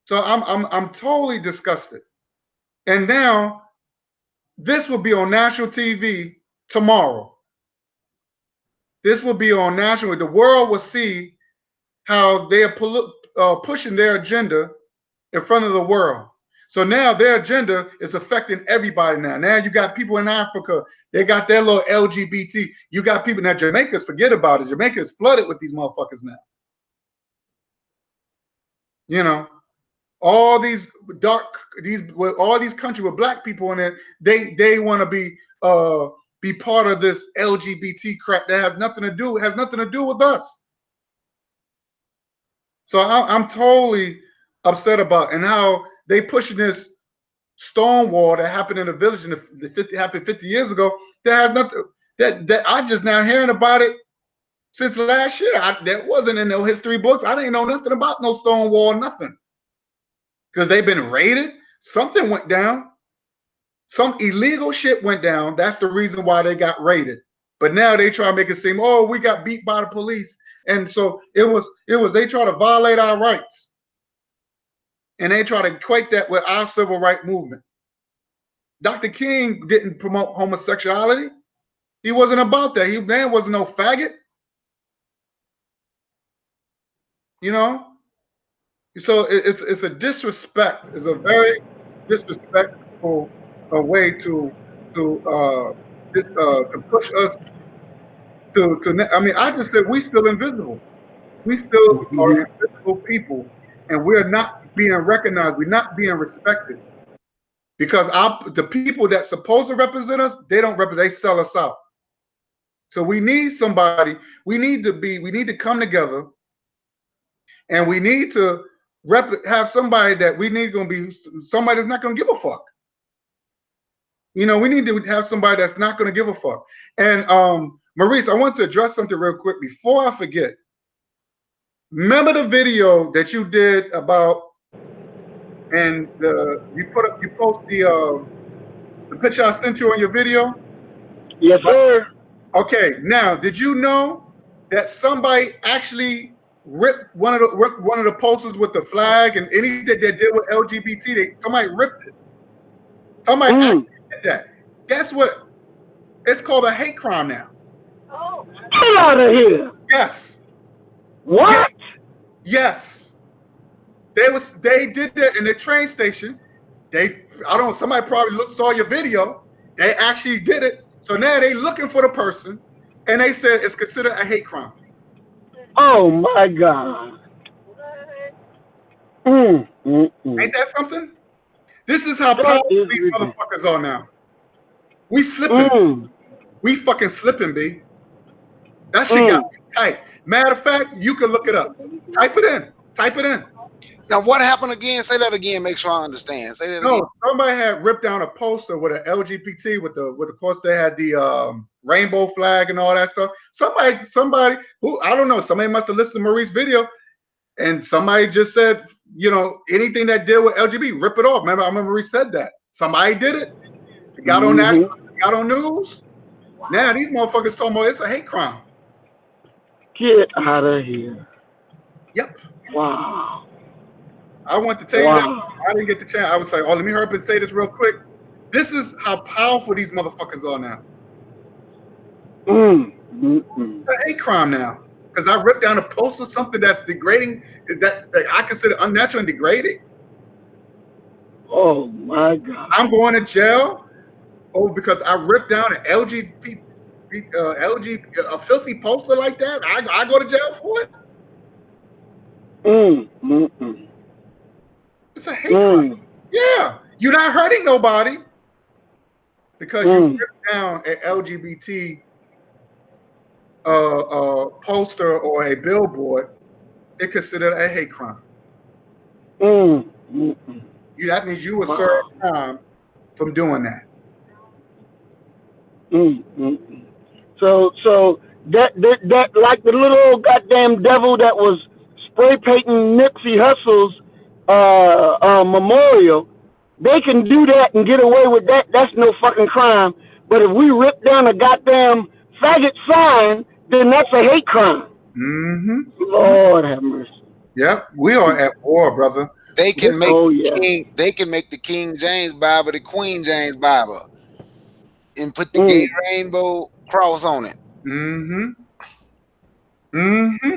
B: So I'm totally disgusted. And now this will be on national TV tomorrow. This will be on national. The world will see how they are pushing their agenda in front of the world. So now their agenda is affecting everybody now. Now you got people in Africa, they got their little LGBT. You got people now, Jamaica's, forget about it. Jamaica is flooded with these motherfuckers now. All these all these countries with black people in it, they want to be part of this LGBT crap that has nothing to do with us. So I'm totally upset about, and how they pushing this Stonewall that happened in the village happened 50 years ago. That has nothing. That I just now hearing about it since last year. That wasn't in no history books. I didn't know nothing about no Stonewall, nothing. Because they've been raided. Something went down. Some illegal shit went down. That's the reason why they got raided. But now they try to make it seem, oh, we got beat by the police. And so it was they try to violate our rights. And they try to equate that with our civil rights movement. Dr. King didn't promote homosexuality. He wasn't about that. Man wasn't no faggot. So it's a disrespect. It's a very disrespectful way to push us to. I mean, I just said we still invisible. We still are invisible people, and we're not being recognized. We're not being respected, because the people that supposed to represent us, they don't represent. They sell us out. So we need somebody. We need to come together, and we need to have somebody that we need going to be somebody that's not going to give a fuck. We need to have somebody that's not going to give a fuck. And Maurice, I want to address something real quick before I forget. Remember the video that you did about, and you post the picture I sent you on your video?
D: Yes, sir.
B: Okay, now did you know that somebody actually ripped one of the posters with the flag, and anything that did with LGBT, somebody ripped it. Somebody actually did that. Guess what? It's called a hate crime now.
D: Get out of here.
B: Yes.
D: What?
B: Yes. They did that in the train station. I don't know, somebody probably saw your video. They actually did it. So now they looking for the person, and they said it's considered a hate crime.
D: Oh my God.
B: Ain't that something? This is how powerful these motherfuckers are now. We slipping. We fucking slipping, B. That shit got me tight. Matter of fact, you can look it up. Type it in. Type it in.
A: Now, what happened again? Say that again. Make sure I understand. Say that again.
B: No, somebody had ripped down a poster with an LGBT with of course they had the rainbow flag and all that stuff. Somebody who, I don't know, somebody must have listened to Marie's video, and somebody just said, anything that deal with LGBT, rip it off. Remember, I remember Marie said that. Somebody did it. It got on national,
D: Mm-hmm.
B: got on news. Now these motherfuckers talking about it's a hate crime.
D: Get out of here.
B: Yep.
D: Wow.
B: I want to tell you that.
D: Wow.
B: I didn't get the chance. I was like, oh, let me hurry up and say this real quick. This is how powerful these motherfuckers are now.
D: Mm-mm.
B: It's a hate crime now. Because I ripped down a post or something that's degrading, that I consider unnatural and degrading.
D: Oh my God.
B: I'm going to jail. Oh, because I ripped down an a filthy poster like that. I go to jail for it.
D: Mm-mm.
B: It's a hate crime.
D: Mm.
B: Yeah, you're not hurting nobody because you
D: Mm.
B: ripped down an LGBT poster or a billboard. It's considered a hate crime.
D: Mm. Mm-mm.
B: That means you will serve
D: Wow.
B: time from doing that.
D: Mm-mm. So that like the little old goddamn devil that was spray painting Nipsey Hussle's memorial, they can do that and get away with that. That's no fucking crime. But if we rip down a goddamn faggot sign, then that's a hate crime.
B: Mm-hmm.
D: Lord have mercy.
B: Yep, we are at war, brother.
A: They can make
D: Oh
A: the
D: yeah.
A: King. They can make the King James Bible the Queen James Bible and put the gay
D: Mm.
A: rainbow cross on it,
B: Mm-hmm. Mm-hmm.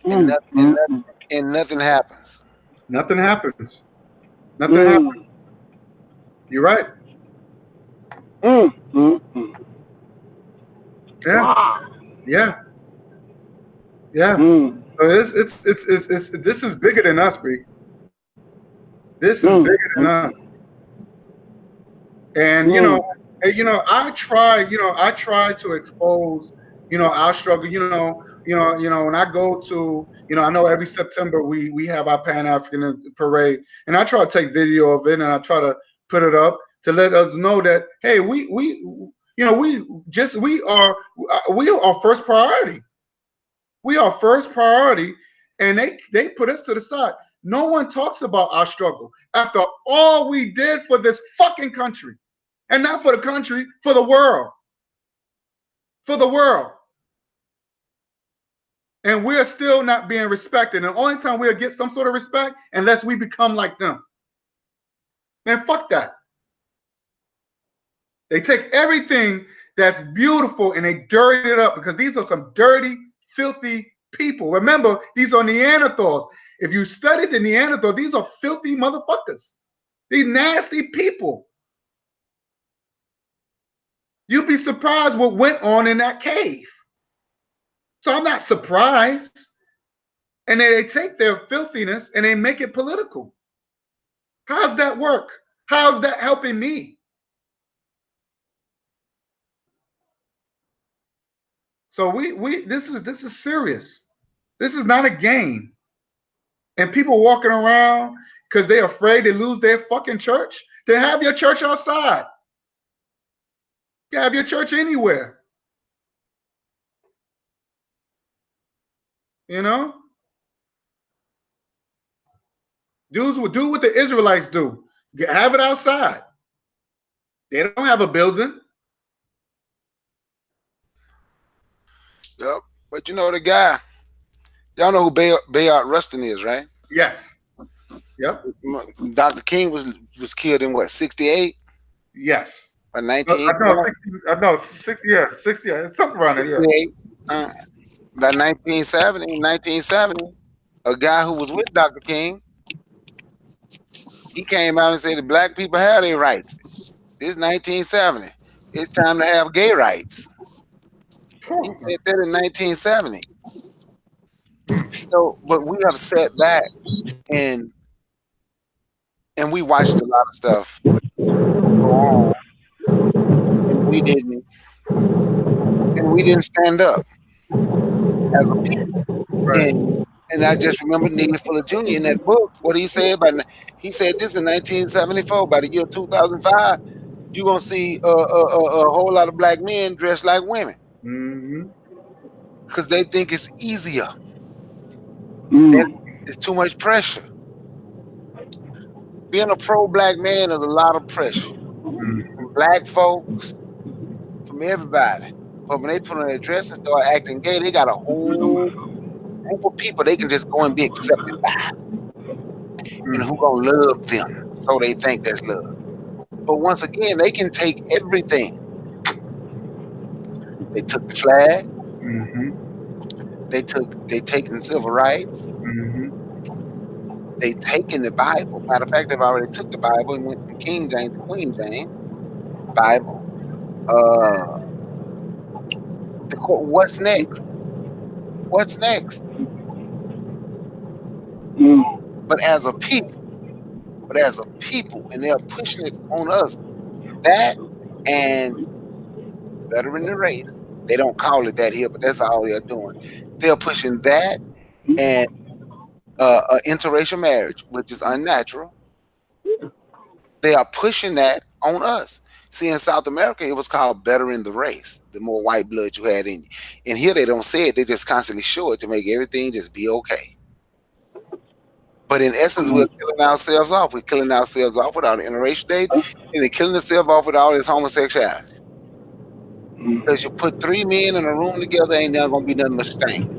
A: and
D: Mm.
A: nothing, and
D: Mm.
A: nothing, and nothing happens.
B: Nothing happens. Nothing happens.
D: Mm.
B: You're right.
D: Mm. Mm. Mm.
B: Yeah.
D: Wow.
B: Yeah. Yeah.
D: Mm.
B: So it's this is bigger than us, B. This is
D: Mm.
B: bigger than us.
D: Mm.
B: And
D: Mm.
B: I try to expose, our struggle. When I go to, I know every September we have our Pan African parade, and I try to take video of it and I try to put it up to let us know that hey, we are first priority. We are first priority, and they put us to the side. No one talks about our struggle after all we did for this fucking country. And not for the country, for the world. For the world. And we're still not being respected. And the only time we'll get some sort of respect unless we become like them. Man, fuck that. They take everything that's beautiful and they dirty it up because these are some dirty, filthy people. Remember, these are Neanderthals. If you study the Neanderthals, these are filthy motherfuckers. These nasty people. You'd be surprised what went on in that cave. So I'm not surprised. And they take their filthiness and they make it political. How's that work? How's that helping me? So we this is serious. This is not a game. And people walking around because they're afraid they lose their fucking church. Then have your church outside. You have your church anywhere. You know? Dudes will do what the Israelites do. Have it outside. They don't have a building.
A: Yep. But you know the guy. Y'all know who Bayard Rustin is, right?
B: Yes. Yep.
A: Dr. King was killed in what 68
B: Yes.
A: or
B: I
A: 19?
B: know 60, I know 60, yeah, 60, yeah, it's something around there, yeah.
A: 68. By 1970, a guy who was with Dr. King, he came out and said the black people have their rights. This 1970. It's time to have gay rights. He said that in 1970. So, but we have sat back and and we watched a lot of stuff go on, and we didn't stand up as a people.
B: Right.
A: And I just remember Neely Fuller Jr. in that book, what he said he said this in 1974. By the year 2005, you're gonna see a whole lot of black men dressed like women
B: Mm-hmm.
A: because they think it's easier. That
D: Mm.
A: it's too much pressure. Being a pro-black man is a lot of pressure from black folks, from everybody. But when they put on their dress and start acting gay, they got a whole group of people they can just go and be accepted by, and who gonna love them. So they think that's love. But once again, they can take everything. They took the flag. They taken civil rights. They taken the Bible. Matter of fact, they've already took the Bible and went from King James to Queen James Bible. Uh, what's next? What's next? But as a people, and they're pushing it on us. That and veteran the race. They don't call it that here, but that's all they're doing. They're pushing that and interracial marriage, which is unnatural. They are pushing that on us. See, in South America, it was called bettering the race. The more white blood you had in you. And here they don't say it; they just constantly show it to make everything just be okay. But in essence, we're killing ourselves off. We're killing ourselves off with our interracial date, and they're killing themselves off with all this homosexuality. Because you put three men in a room together, ain't never gonna be nothing but stank.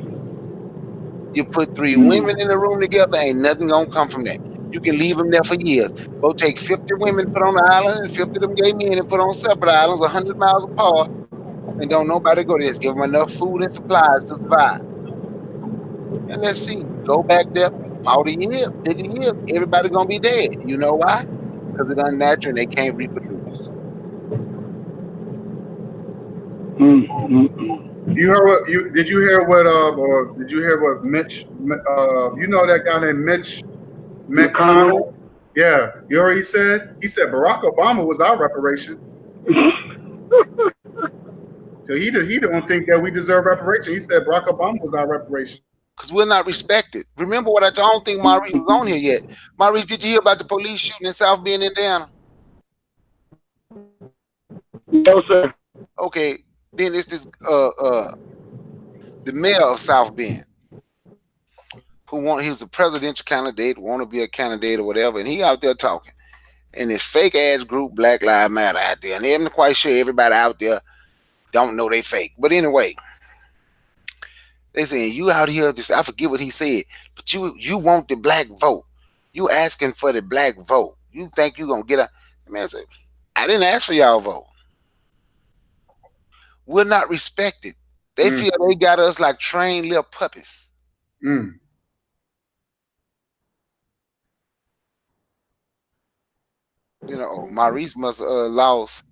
A: You put three women in a room together, ain't nothing gonna come from that. You can leave them there for years. Go take 50 women, put on the island, and 50 of them gay men and put on separate islands 100 miles apart, and don't nobody go there. Just give them enough food and supplies to survive. And let's see, go back there 40 years, 50 years, everybody gonna be dead. You know why? Because it's unnatural and they can't reproduce.
B: You heard what you did? You hear what? Or did you hear what Mitch? You know that guy named Mitch McConnell? Yeah, you heard what he said? He said Barack Obama was our reparation. So he don't think that we deserve reparation. He said Barack Obama was our reparation.
A: Because we're not respected. Remember what I don't think Maurice was on here yet. Maurice, did you hear about the police shooting in South Bend, Indiana?
D: No, sir.
A: Okay, then it's this the mayor of South Bend he was a presidential candidate, want to be a candidate or whatever, and he out there talking. And this fake ass group Black Lives Matter out there, and I'm not quite sure everybody out there don't know they fake. But anyway, they saying you out here just I forget what he said, but you want the black vote. You asking for the black vote. You think you gonna get a the man said, I didn't ask for y'all vote. We're not respected. They feel they got us like trained little puppies. You know, Maurice must lost.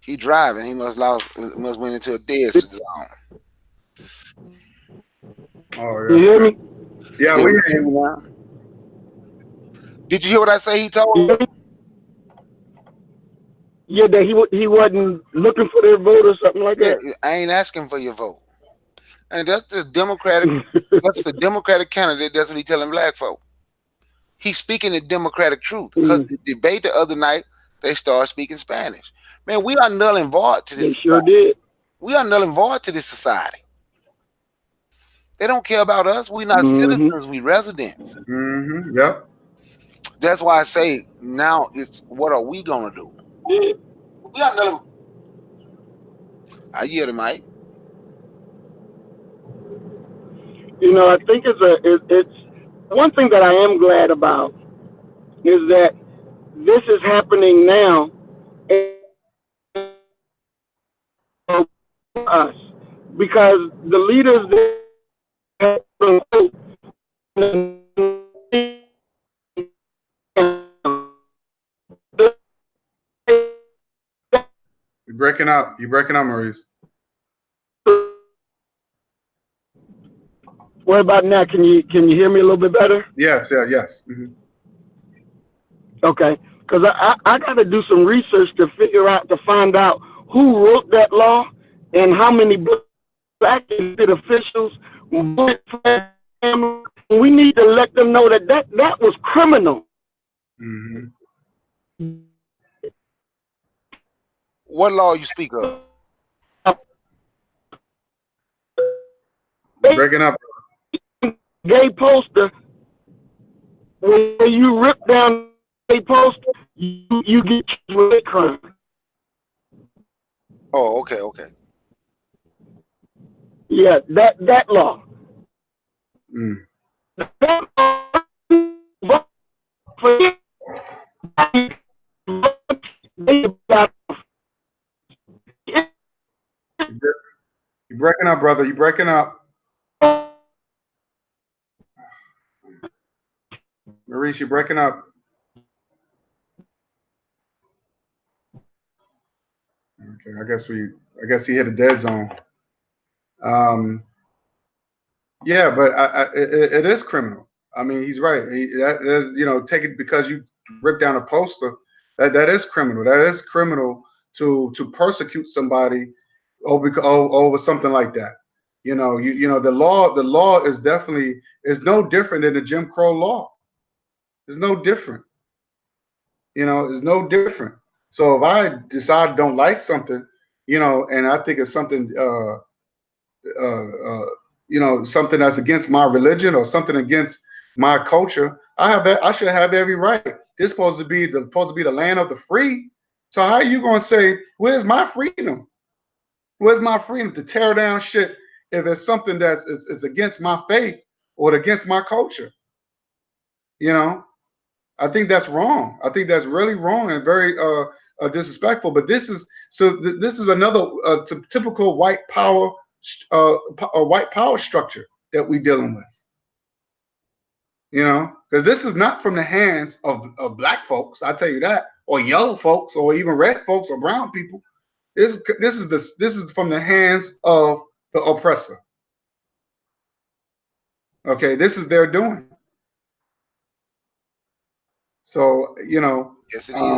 A: He driving. He must went into a dead zone.
B: Oh
D: You
B: yeah.
D: hear me?
B: Yeah,
A: Yeah,
B: we
A: we hear you now. Did you hear what I say? He told.
D: You hear me? Yeah, that he wasn't looking for their vote or something like
A: Yeah,
D: that.
A: I ain't asking for your vote. And that's the Democratic. That's the Democratic candidate. That's what he telling black folk. He's speaking the Democratic truth. Because the debate the other night, they started speaking Spanish. Man, we are null and void to this
D: They sure
A: society.
D: did.
A: We are null and void to this society. They don't care about us. We're not citizens. We residents.
B: Yep.
A: That's why I say now it's what are we gonna do? We are null. I hear the mic.
D: You know, I think it's one thing that I am glad about is that this is happening now for us because the leaders that
B: You're breaking up. You're breaking up, Maurice.
D: what about now? Can you hear me a little bit better?
B: Yes. Yeah. Yes.
D: Okay, because I got to do some research to find out who wrote that law and how many black elected officials voted for that. We need to let them know that was criminal.
A: What law you speak of?
B: Breaking up.
D: Gay poster where you rip down they post, you get charged with a crime.
A: Oh, okay, okay.
D: Yeah, that law.
B: Mm.
D: That law for
B: You're breaking up, brother. You're breaking up. Maurice, you're breaking up. Okay, I guess he hit a dead zone. Um, yeah, but it is criminal. I mean, he's right. Take it because you rip down a poster. That is criminal. That is criminal to persecute somebody over something like that. The law is no different than the Jim Crow law. It's no different. It's no different. So if I decide I don't like something, and I think it's something something that's against my religion or something against my culture, I should have every right. This supposed to be the land of the free. So how are you going to say, where's my freedom? Where's my freedom to tear down shit if it's something that's it's against my faith or against my culture? You know, I think that's wrong. I think that's really wrong and very disrespectful. But this is another typical white power structure that we're dealing with. Because this is not from the hands of black folks, I tell you that, or yellow folks, or even red folks or brown people. This is from the hands of the oppressor. Okay, this is their doing. So
A: Yes, it is.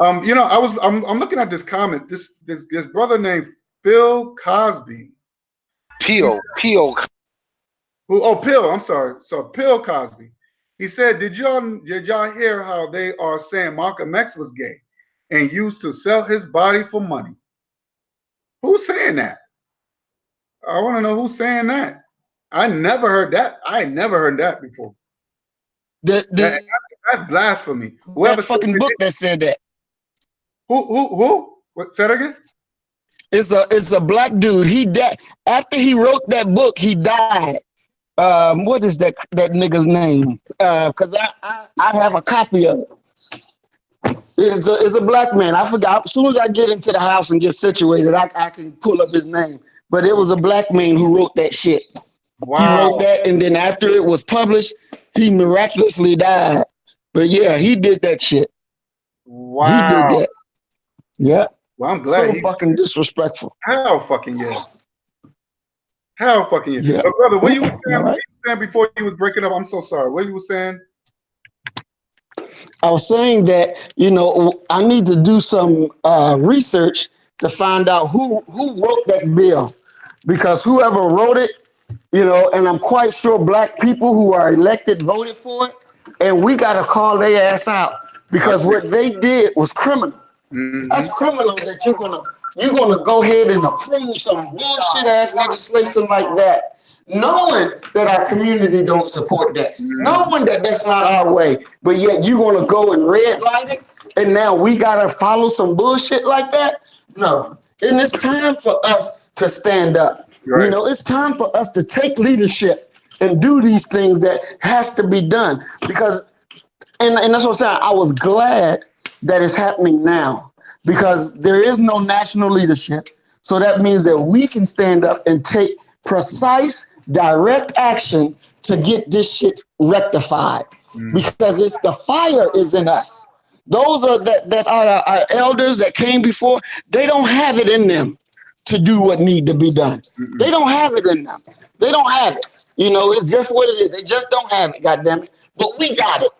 B: I'm looking at this comment. This brother named Phil Cosby.
A: Peel.
B: Pill. I'm sorry. So Pill Cosby. He said, "Did y'all hear how they are saying Malcolm X was gay and used to sell his body for money?" Who's saying that? I want to know who's saying that. I never heard that. I never heard that before. That, that's blasphemy. Whoever
D: That
B: said
D: fucking book that said that.
B: Who? What? Say that again.
D: It's a black dude. He died after he wrote that book. He died. What is that nigga's name? Because I have a copy of it. It's a black man. I forgot. As soon as I get into the house and get situated, I can pull up his name. But it was a black man who wrote that shit. He wrote
B: Wow.
D: that, and then after it was published, he miraculously died. But yeah, he did that shit. He did
B: Wow.
D: that. Yeah.
B: Well, I'm glad
D: So
B: he.
D: fucking disrespectful.
B: Hell fucking yeah. Hell fucking yeah.
D: Yeah.
B: But brother, what you were
D: All right.
B: saying before you was breaking up? I'm so sorry. What you were saying?
D: I was saying that, I need to do some research to find out who wrote that bill, because whoever wrote it, and I'm quite sure black people who are elected voted for it, and we got to call their ass out because what they did was criminal. That's
B: Mm-hmm.
D: criminal that you're gonna go ahead and approve some bullshit ass legislation like that, knowing that our community don't support that, knowing that that's not our way, but yet you're gonna go and red light it, and now we gotta follow some bullshit like that. No, and it's time for us to stand up.
B: Right.
D: It's time for us to take leadership and do these things that has to be done because. And that's what I'm saying. I was glad that it's happening now because there is no national leadership. So that means that we can stand up and take precise, direct action to get this shit rectified. Because it's the fire is in us. Those are that are our elders that came before. They don't have it in them to do what need to be done. They don't have it in them. They don't have it. It's just what it is. They just don't have it. Goddamn it. But we got it.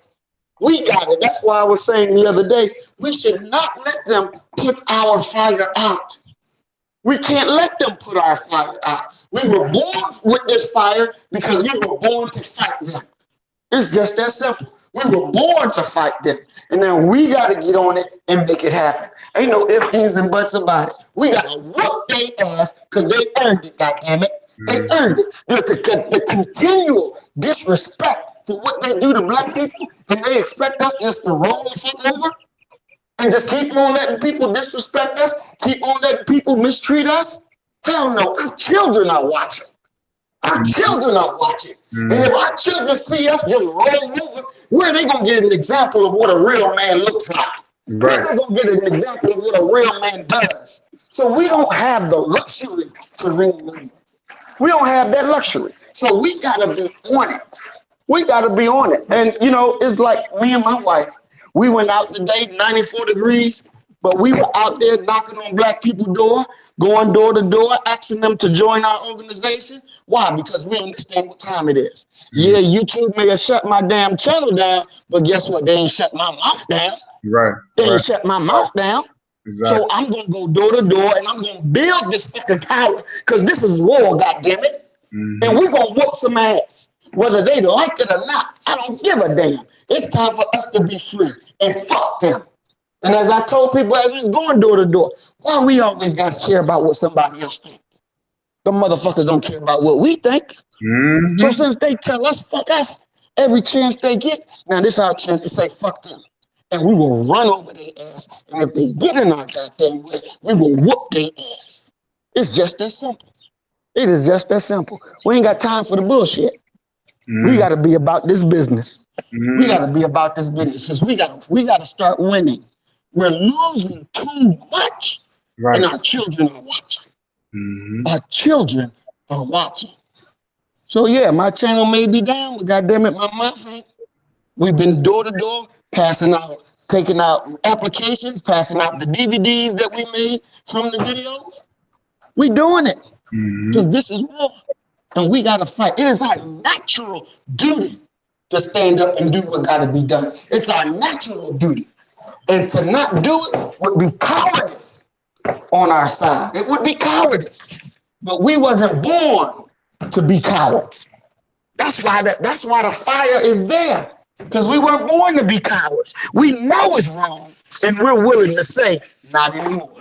D: We got it. That's why I was saying the other day, we should not let them put our fire out. We can't let them put our fire out. We were born with this fire because we were born to fight them. It's just that simple. We were born to fight them. And now we got to get on it and make it happen. Ain't no ifs, ands, and buts about it. We got to whoop their ass because they earned it, goddammit. They earned it. The continual disrespect for what they do to black people, and they expect us just to roll the fuck over and just keep on letting people disrespect us, keep on letting people mistreat us? Hell no, our children are watching. Our children are watching. And if our children see us just rolling over, where are they going to get an example of what a real man looks like? Where are they going to get an example of what a real man does? So we don't have the luxury to roll over. We don't have that luxury. So we got to be on it. We got to be on it. And, you know, it's like me and my wife. We went out today, 94 degrees, but we were out there knocking on black people's door, going door to door, asking them to join our organization. Why? Because we understand what time it is. Yeah, YouTube may have shut my damn channel down, but guess what? They ain't shut my mouth down.
B: Right.
D: They ain't shut my mouth down.
B: Exactly.
D: So I'm going to go door to door and I'm going to build this fucking power because this is war, goddammit. And we're going to whoop some ass. Whether they like it or not, I don't give a damn. It's time for us to be free and fuck them. And as I told people as we was going door to door, why we always got to care about what somebody else thinks? The motherfuckers don't care about what we think. So since they tell us fuck us every chance they get, now this is our chance to say fuck them. And we will run over their ass. And if they get in our goddamn way, we will whoop their ass. It's just that simple. It is just that simple. We ain't got time for the bullshit. We got to be about this business. We got to be about this business because we got to start winning. We're losing too much, and our children are watching. Our children are watching. So yeah, my channel may be down, but goddamn it, my mouth ain't. We've been door to door, passing out, taking out applications, passing out the DVDs that we made from the videos. We doing it because this is war. And we got to fight. It is our natural duty to stand up and do what got to be done. It's our natural duty. And to not do it would be cowardice on our side. It would be cowardice. But we wasn't born to be cowards. That's why the fire is there. Because we weren't born to be cowards. We know it's wrong. And we're willing to say, not anymore.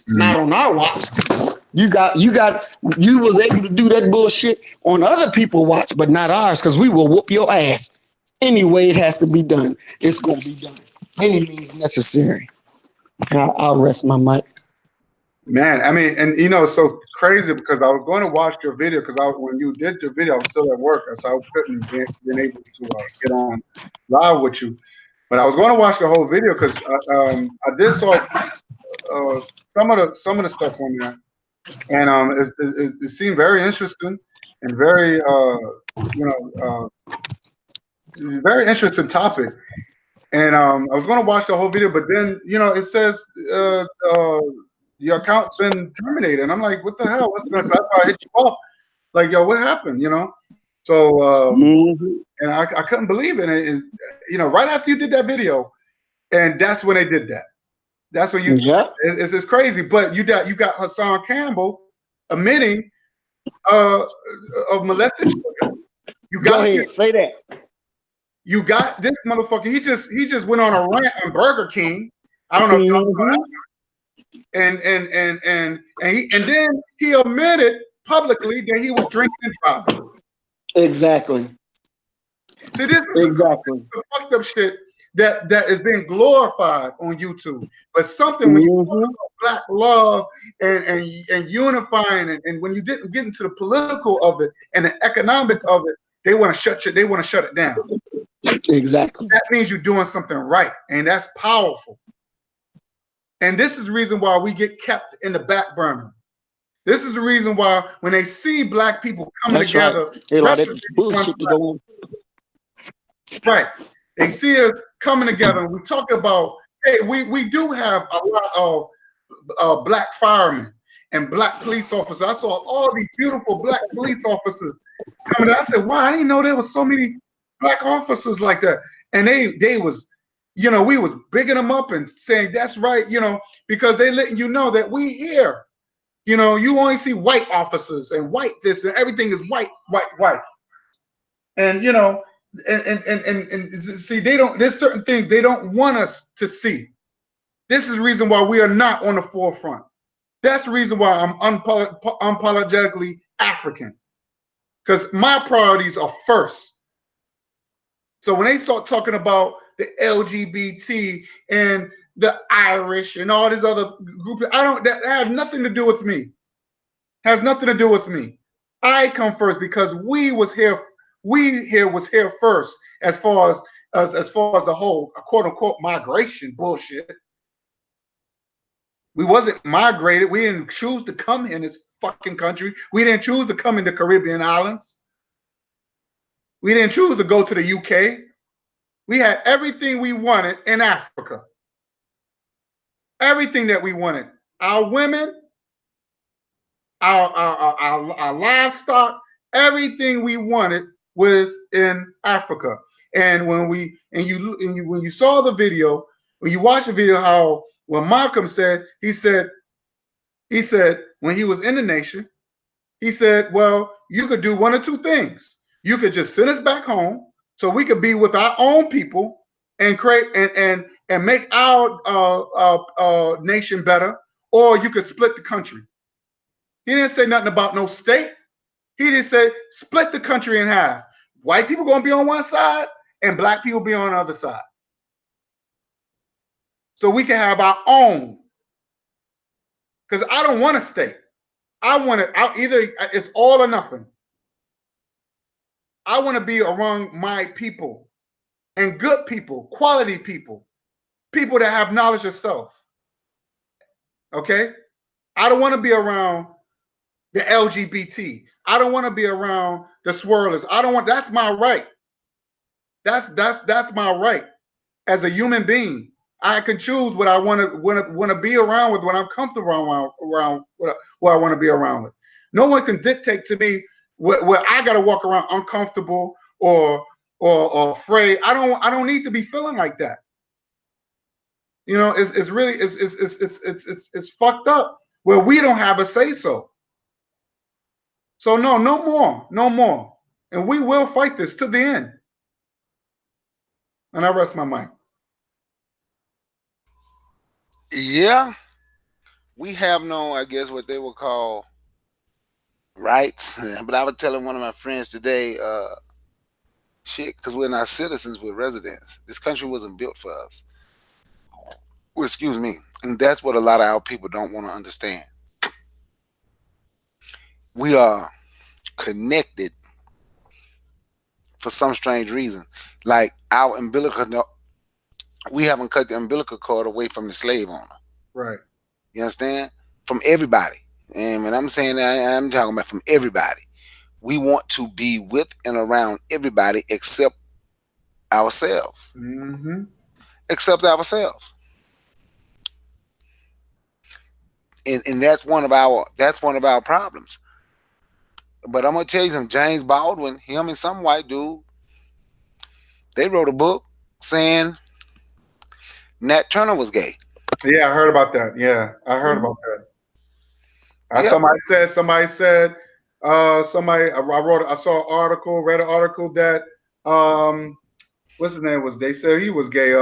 D: Not on our watch. You was able to do that bullshit on other people's watch, but not ours, because we will whoop your ass. Any way it has to be done, it's going to be done. Any means necessary. I'll rest my mic.
B: Man, I mean, and you know, it's so crazy because I was going to watch your video because when you did your video, I was still at work, so I couldn't be able to get on live with you. But I was going to watch the whole video because I did saw some of the stuff on there, and it seemed very interesting and very very interesting topic. And I was going to watch the whole video, but then it says your account's been terminated, and I'm like, what the hell? What's going on? So that's why I hit you up, like, yo, what happened? So and I couldn't believe it. It is, right after you did that video, and that's when they did that. That's when you.
D: Yeah.
B: It's crazy, but you got Hassan Campbell admitting of molested children.
D: Go ahead, say that.
B: You got this motherfucker. He just went on a rant on Burger King. I don't know if y'all know that. And then he admitted publicly that he was drinking and driving.
D: Exactly.
B: See, this is the fucked up shit that is being glorified on YouTube. But something when you talk about black love and unifying, and when you didn't get into the political of it and the economic of it, they want to shut it down.
D: Exactly.
B: That means you're doing something right, and that's powerful. And this is the reason why we get kept in the back burner. This is the reason why when they see black people coming together, right? They see us coming together, and we talk about, hey, we do have a lot of black firemen and black police officers. I saw all these beautiful black police officers coming. I said, wow, I didn't know there was so many black officers like that. And they was, we was bigging them up and saying that's right, because they letting you know that we here. You only see white officers and white this and everything is white. And and see, there's certain things they don't want us to see. This is the reason why we are not on the forefront. That's the reason why I'm unapologetically African. Because my priorities are first. So when they start talking about the LGBT and the Irish and all these other groups, that has nothing to do with me. Has nothing to do with me. I come first because we here was here first as far as far as the whole quote unquote migration bullshit. We wasn't migrated. We didn't choose to come in this fucking country. We didn't choose to come in the Caribbean islands. We didn't choose to go to the UK. We had everything we wanted in Africa. Everything that we wanted. Our women, our livestock, everything we wanted was in Africa. And when you saw the video, when you watch the video, how what Malcolm said, he said when he was in the nation, he said, well, you could do one or two things. You could just send us back home so we could be with our own people and create and make our nation better, or you could split the country. He didn't say nothing about no state. He just said split the country in half. White people gonna be on one side and black people be on the other side. So we can have our own. Because I don't want a state. I want to either it's all or nothing. I want to be around my people and good people, quality people, people that have knowledge of self. Okay? I don't want to be around the LGBT. I don't want to be around the swirlers. I don't want that's my right. That's my right as a human being. I can choose what I want to be around with, what I'm comfortable around what I want to be around with. No one can dictate to me where I got to walk around uncomfortable or afraid. I don't need to be feeling like that. You know, it's really it's fucked up where we don't have a say so. So no more, and we will fight this to the end. And I rest my mind.
A: Yeah, we have no, I guess, what they would call rights. But I was telling one of my friends today, shit, because we're not citizens, we're residents. This country wasn't built for us. Well, excuse me. And that's what a lot of our people don't want to understand. We are connected for some strange reason. Like our umbilical, we haven't cut the umbilical cord away from the slave owner.
B: Right.
A: You understand? From everybody. And when I'm saying that, I'm talking about from everybody. We want to be with and around everybody except ourselves.
B: Mm-hmm.
A: Except ourselves. And that's one of our problems. But I'm gonna tell you something, James Baldwin, him and some white dude, they wrote a book saying Nat Turner was gay.
B: Yeah, I heard about that. Yeah, I heard about that.
A: Yep.
B: Somebody said I saw an article, read an article that what's his name was, they said he was gay.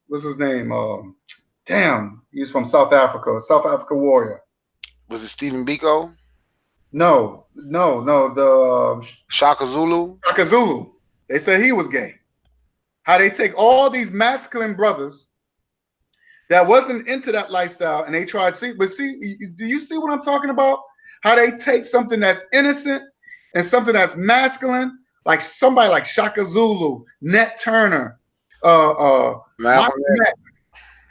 B: What's his name? Damn, he's from South Africa warrior.
A: Was it Stephen Biko?
B: No, the
A: Shaka Zulu?
B: Shaka Zulu. They said he was gay. How they take all these masculine brothers that wasn't into that lifestyle and they tried do you see what I'm talking about? How they take something that's innocent and something that's masculine, like somebody like Shaka Zulu, Nat Turner,
A: Malcolm X.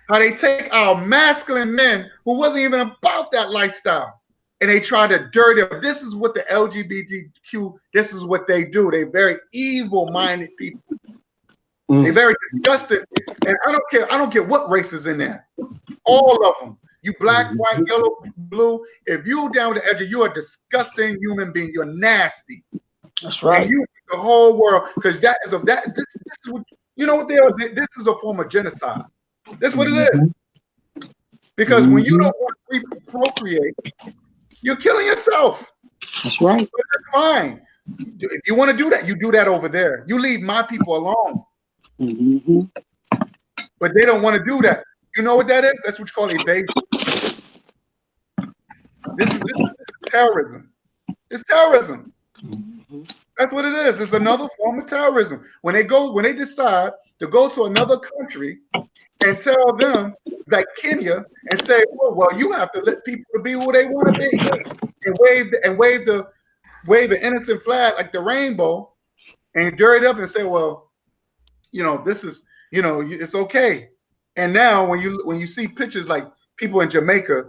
B: How they take our masculine men who wasn't even about that lifestyle and they try to dirty up. This is what the LGBTQ, this is what they do. They're very evil-minded people. They're very disgusting. And I don't care what race is in there. All of them. You black, white, yellow, blue. If you down the edge, you're a disgusting human being. You're nasty.
D: That's right.
B: And you the whole world, because this is what you know what they are. This is a form of genocide. That's what it is. Because when you don't want to procreate, you're killing yourself.
D: That's right.
B: But that's fine. If you want to do that, you do that over there. You leave my people alone.
D: Mm-hmm.
B: But they don't want to do that. You know what that is? That's what you call evasion. This is terrorism. It's terrorism.
D: Mm-hmm.
B: That's what it is. It's another form of terrorism. When they decide to go to another country and tell them, like Kenya, and say, "Oh, well, you have to let people be who they want to be," and wave the innocent flag like the rainbow, and dirty up and say, "Well, this is, it's okay." And now when you see pictures like people in Jamaica,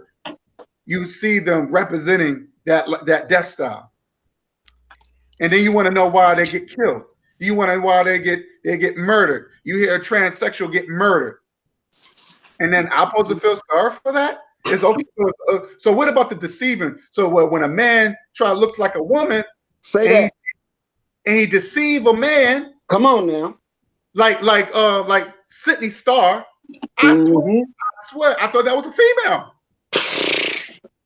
B: you see them representing that death style, and then you want to know why they get killed. You want to know why they get murdered. You hear a transsexual get murdered, and then I'm supposed to feel sorry for that? It's okay. So what about the deceiving? So when a man looks like a woman
D: Say
B: and he,
D: that.
B: and he deceive a man
D: Come on now.
B: like Sydney Starr, I swear,
D: Hmm.
B: I swear, I thought that was a female.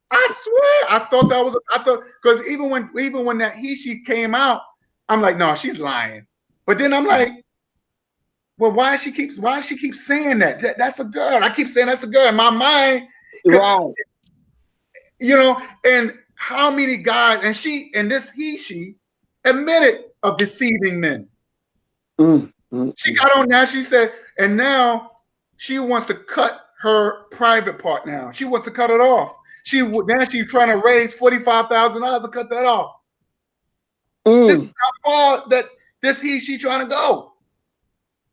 B: I swear, I thought that was. I thought because even when that she came out, I'm like, no, she's lying. But then I'm like, well, why she keeps saying that's a girl? I keep saying that's a girl in my mind because
D: Right.
B: and how many guys and this she admitted of deceiving men.
D: Mm,
B: She got on now. She said, and now she wants to cut her private part. Now she wants to cut it off. Now she's trying to raise $45,000 to cut that off. This is
D: mm.
B: how far that she trying to go.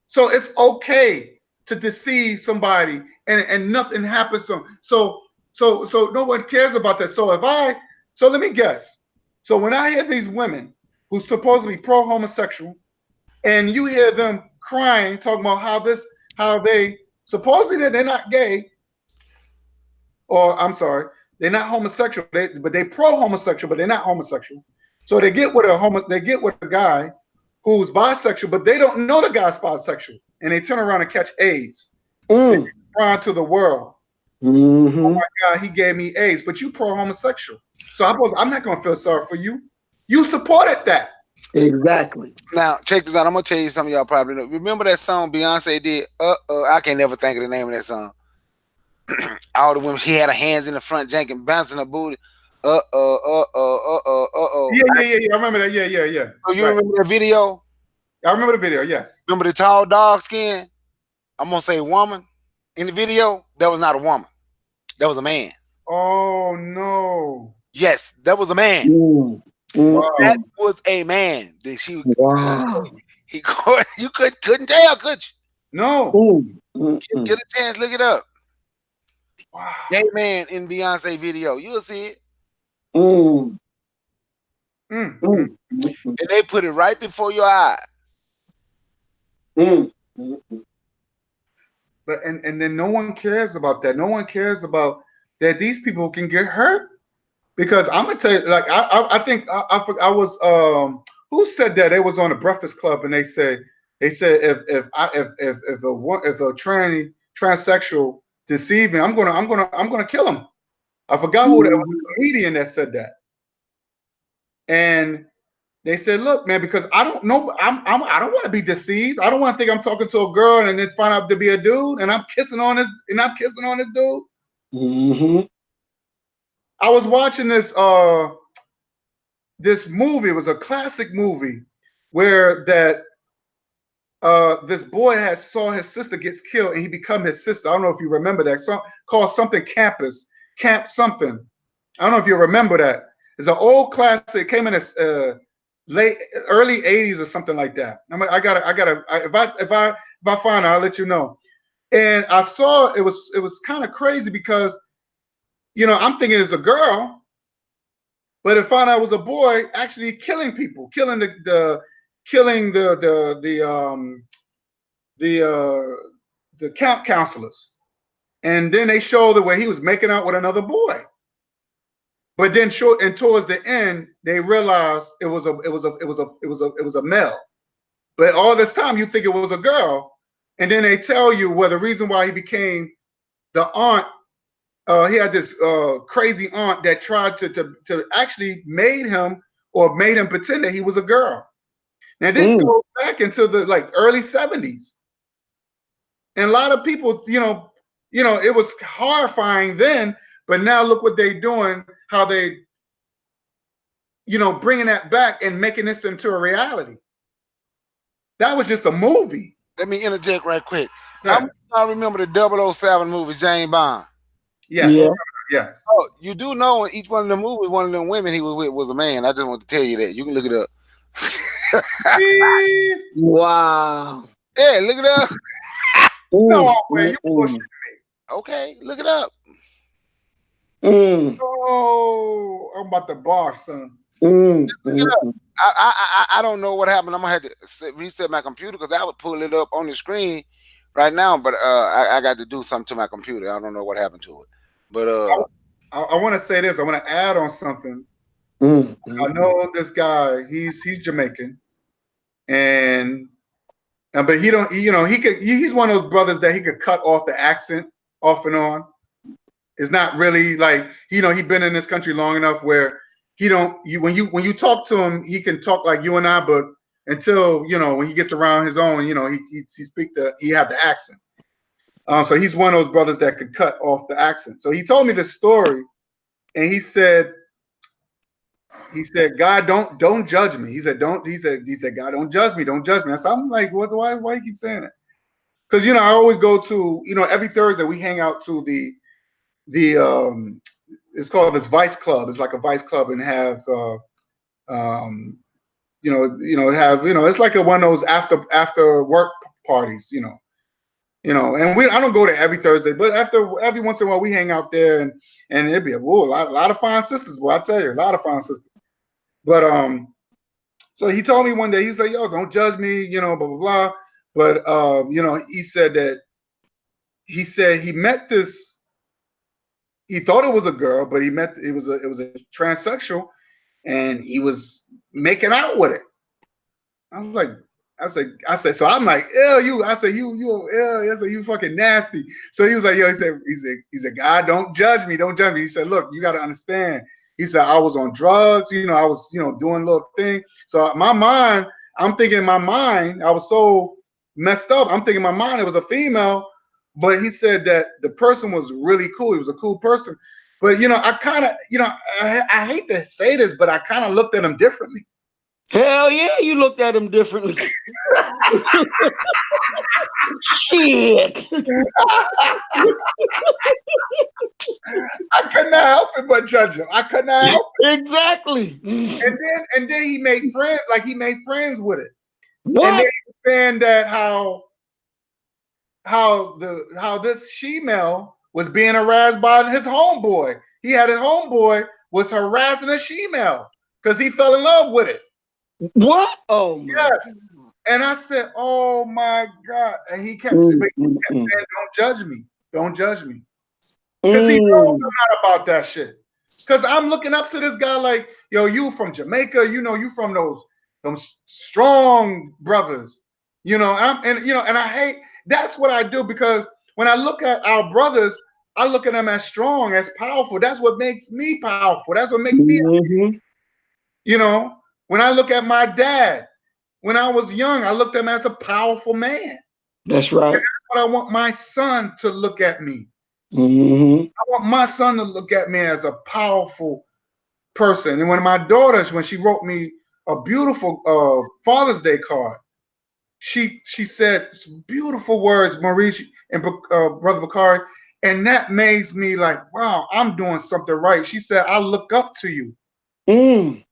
B: So it's okay to deceive somebody and nothing happens to them. So no one cares about that. So let me guess. So when I hear these women who supposedly pro homosexual, and you hear them crying, talking about how they supposedly they're not gay, or I'm sorry, they're not homosexual, but they pro homosexual, but they're not homosexual. So they get with a guy who's bisexual, but they don't know the guy's bisexual, and they turn around and catch AIDS. They
D: Mm.
B: cry to the world. Oh
D: Hmm.
B: my God, he gave me AIDS, but you pro homosexual. So I'm not gonna feel sorry for you. You supported that.
D: Exactly.
A: Now, check this out. I'm gonna tell you something y'all probably know. Remember that song Beyonce did? I can't never think of the name of that song. All the women, she had her hands in the front, janking, bouncing her booty.
B: Yeah, yeah, yeah, yeah. I remember that. Yeah, yeah, yeah.
A: So you
B: Right.
A: remember that video?
B: I remember the video. Yes.
A: Remember the tall dog skin? I'm gonna say woman in the video. That was not a woman. That was a man.
B: Oh no.
A: Yes, that was a man.
D: Mm.
A: That
B: Wow.
D: Mm-mm.
A: was a man. That she
D: Wow.
A: he you couldn't tell, could you?
B: No.
D: Mm.
A: Get
D: Mm-mm.
A: a chance, look it up.
B: Wow.
A: Gay man in Beyonce video. You'll see it.
D: Mm.
B: Mm, mm.
D: Mm. Mm.
A: And they put it right before your eyes.
D: Mm. Mm.
B: But and then no one cares about that. No one cares about that these people can get hurt because I'm gonna tell you, like I think I was who said that? It was on the Breakfast Club, and they said if a transsexual deceive me, I'm gonna kill him. I forgot who that was,
D: Mhm.
B: a comedian that said that, and they said, "Look, man, because I don't know, I don't want to be deceived. I don't want to think I'm talking to a girl and then find out to be a dude, and I'm kissing on this dude."
D: Mhm.
B: I was watching this movie. It was a classic movie where this boy had saw his sister gets killed and he become his sister. I don't know if you remember that song called something Camp something. I don't know if you remember that. It's an old classic. It came in a late early '80s or something like that. If I find it, I'll let you know. And I saw it was kind of crazy because I'm thinking it's a girl, but it found out it was a boy actually killing people, killing the camp counselors. And then they showed the way he was making out with another boy. But then towards the end, they realized it was a male. But all this time you think it was a girl, and then they tell you the reason why he became the aunt. He had this crazy aunt that tried to actually made him pretend that he was a girl. Now this
D: Mm.
B: goes back into the early '70s, and a lot of people, it was horrifying then. But now look what they're doing. How they bringing that back and making this into a reality. That was just a movie.
A: Let me interject right quick. How
B: Yeah.
A: many of y'all remember the 007 movies, James Bond?
B: Yes.
D: Yeah.
B: Yes.
A: Oh, you do know in each one of the movies, one of them women he was with was a man. I just want to tell you that. You can look it up.
B: Eh,
D: Wow.
A: Yeah, look it up.
B: no way.
D: Mm,
B: You bullshit.
D: mm,
A: Okay, look it up.
D: mm,
B: Oh, I'm about to barf, son.
A: Look it
D: mm,
A: up.
D: mm.
A: I don't know what happened. I'm gonna have to reset my computer because I would pull it up on the screen right now, but I got to do something to my computer. I don't know what happened to it. But
B: I want to say this. I want to add on something.
D: Mm,
B: I
D: mm,
B: know this guy. He's Jamaican, and but he don't. He could. He's one of those brothers that he could cut off the accent off and on. It's not really like he's been in this country long enough where he don't. When you talk to him, he can talk like you and I, but until when he gets around his own, he have the accent. So he's one of those brothers that could cut off the accent. So he told me this story, and he said, God, don't judge me. He said, don't. He said, God, don't judge me. Don't judge me. So I'm like, what? Why do you keep saying that? Because I always go to every Thursday we hang out to the it's called this Vice Club. It's like a Vice Club and have um have it's like one of those after work parties. And I don't go there every Thursday, but after every once in a while we hang out there and it'd be a lot of fine sisters, boy. I tell you, a lot of fine sisters. But so he told me one day, he's like, yo, don't judge me, blah blah blah. But he said he met this. He thought it was a girl, but it was a transsexual, and he was making out with it. I was like, I said, so I'm like, ew, you. I said, you, ew. I said, you fucking nasty. So he was like, yo, he said, God, don't judge me, don't judge me. He said, look, you got to understand. He said, I was on drugs, I was, doing a little thing. So my mind, I'm thinking in my mind, I was so messed up. I'm thinking in my mind it was a female, but he said that the person was really cool. He was a cool person. But I kind of, I hate to say this, but I kind of looked at him differently.
D: Hell yeah, you looked at him differently. Shit.
B: I could not help it but judge him. I could not help
D: Exactly.
B: it. And then he made friends, like he made friends with it. And then
D: What?
B: he was saying that how this she-male was being harassed by his homeboy. He had his homeboy was harassing a she-male because he fell in love with it.
D: What? Oh my
B: Yes.
D: God.
B: And I said, "Oh my God!" And he kept saying,
D: Mm, mm, mm.
B: "Don't judge me. Don't judge me." Because he knows
D: Mm.
B: I'm not about that shit. Because I'm looking up to this guy like, yo, you from Jamaica, you from those strong brothers, and I hate that's what I do because when I look at our brothers, I look at them as strong, as powerful. That's what makes me powerful. That's what makes me,
D: Mhm.
B: you know. When I look at my dad, when I was young, I looked at him as a powerful man.
D: That's right.
B: But I want my son to look at me.
D: Mhm.
B: I want my son to look at me as a powerful person. And when she wrote me a beautiful Father's Day card, she said some beautiful words, Maurice and Brother Bakari, and that makes me like, wow, I'm doing something right. She said, I look up to you.
D: Mm.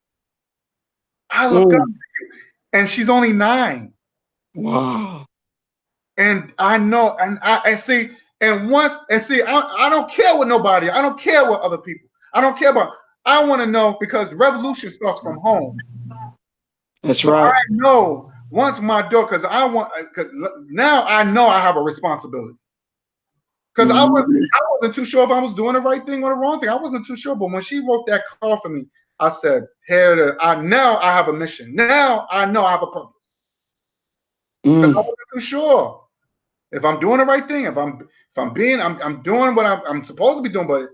B: I look up,
D: Mm.
B: and she's only 9.
D: Wow.
B: And I know, and see, I don't care what nobody, I don't care what other people, I don't care about. I want to know because revolution starts from home.
D: That's
B: So
D: right.
B: I know once my daughter, because cause now I know I have a responsibility. Because
D: Mhm.
B: I wasn't too sure if I was doing the right thing or the wrong thing. I wasn't too sure. But when she wrote that call for me, I said, now I have a mission. Now I know I have a purpose. Because I
D: Mm.
B: wasn't too sure if I'm doing the right thing, I'm doing what I'm supposed to be doing, but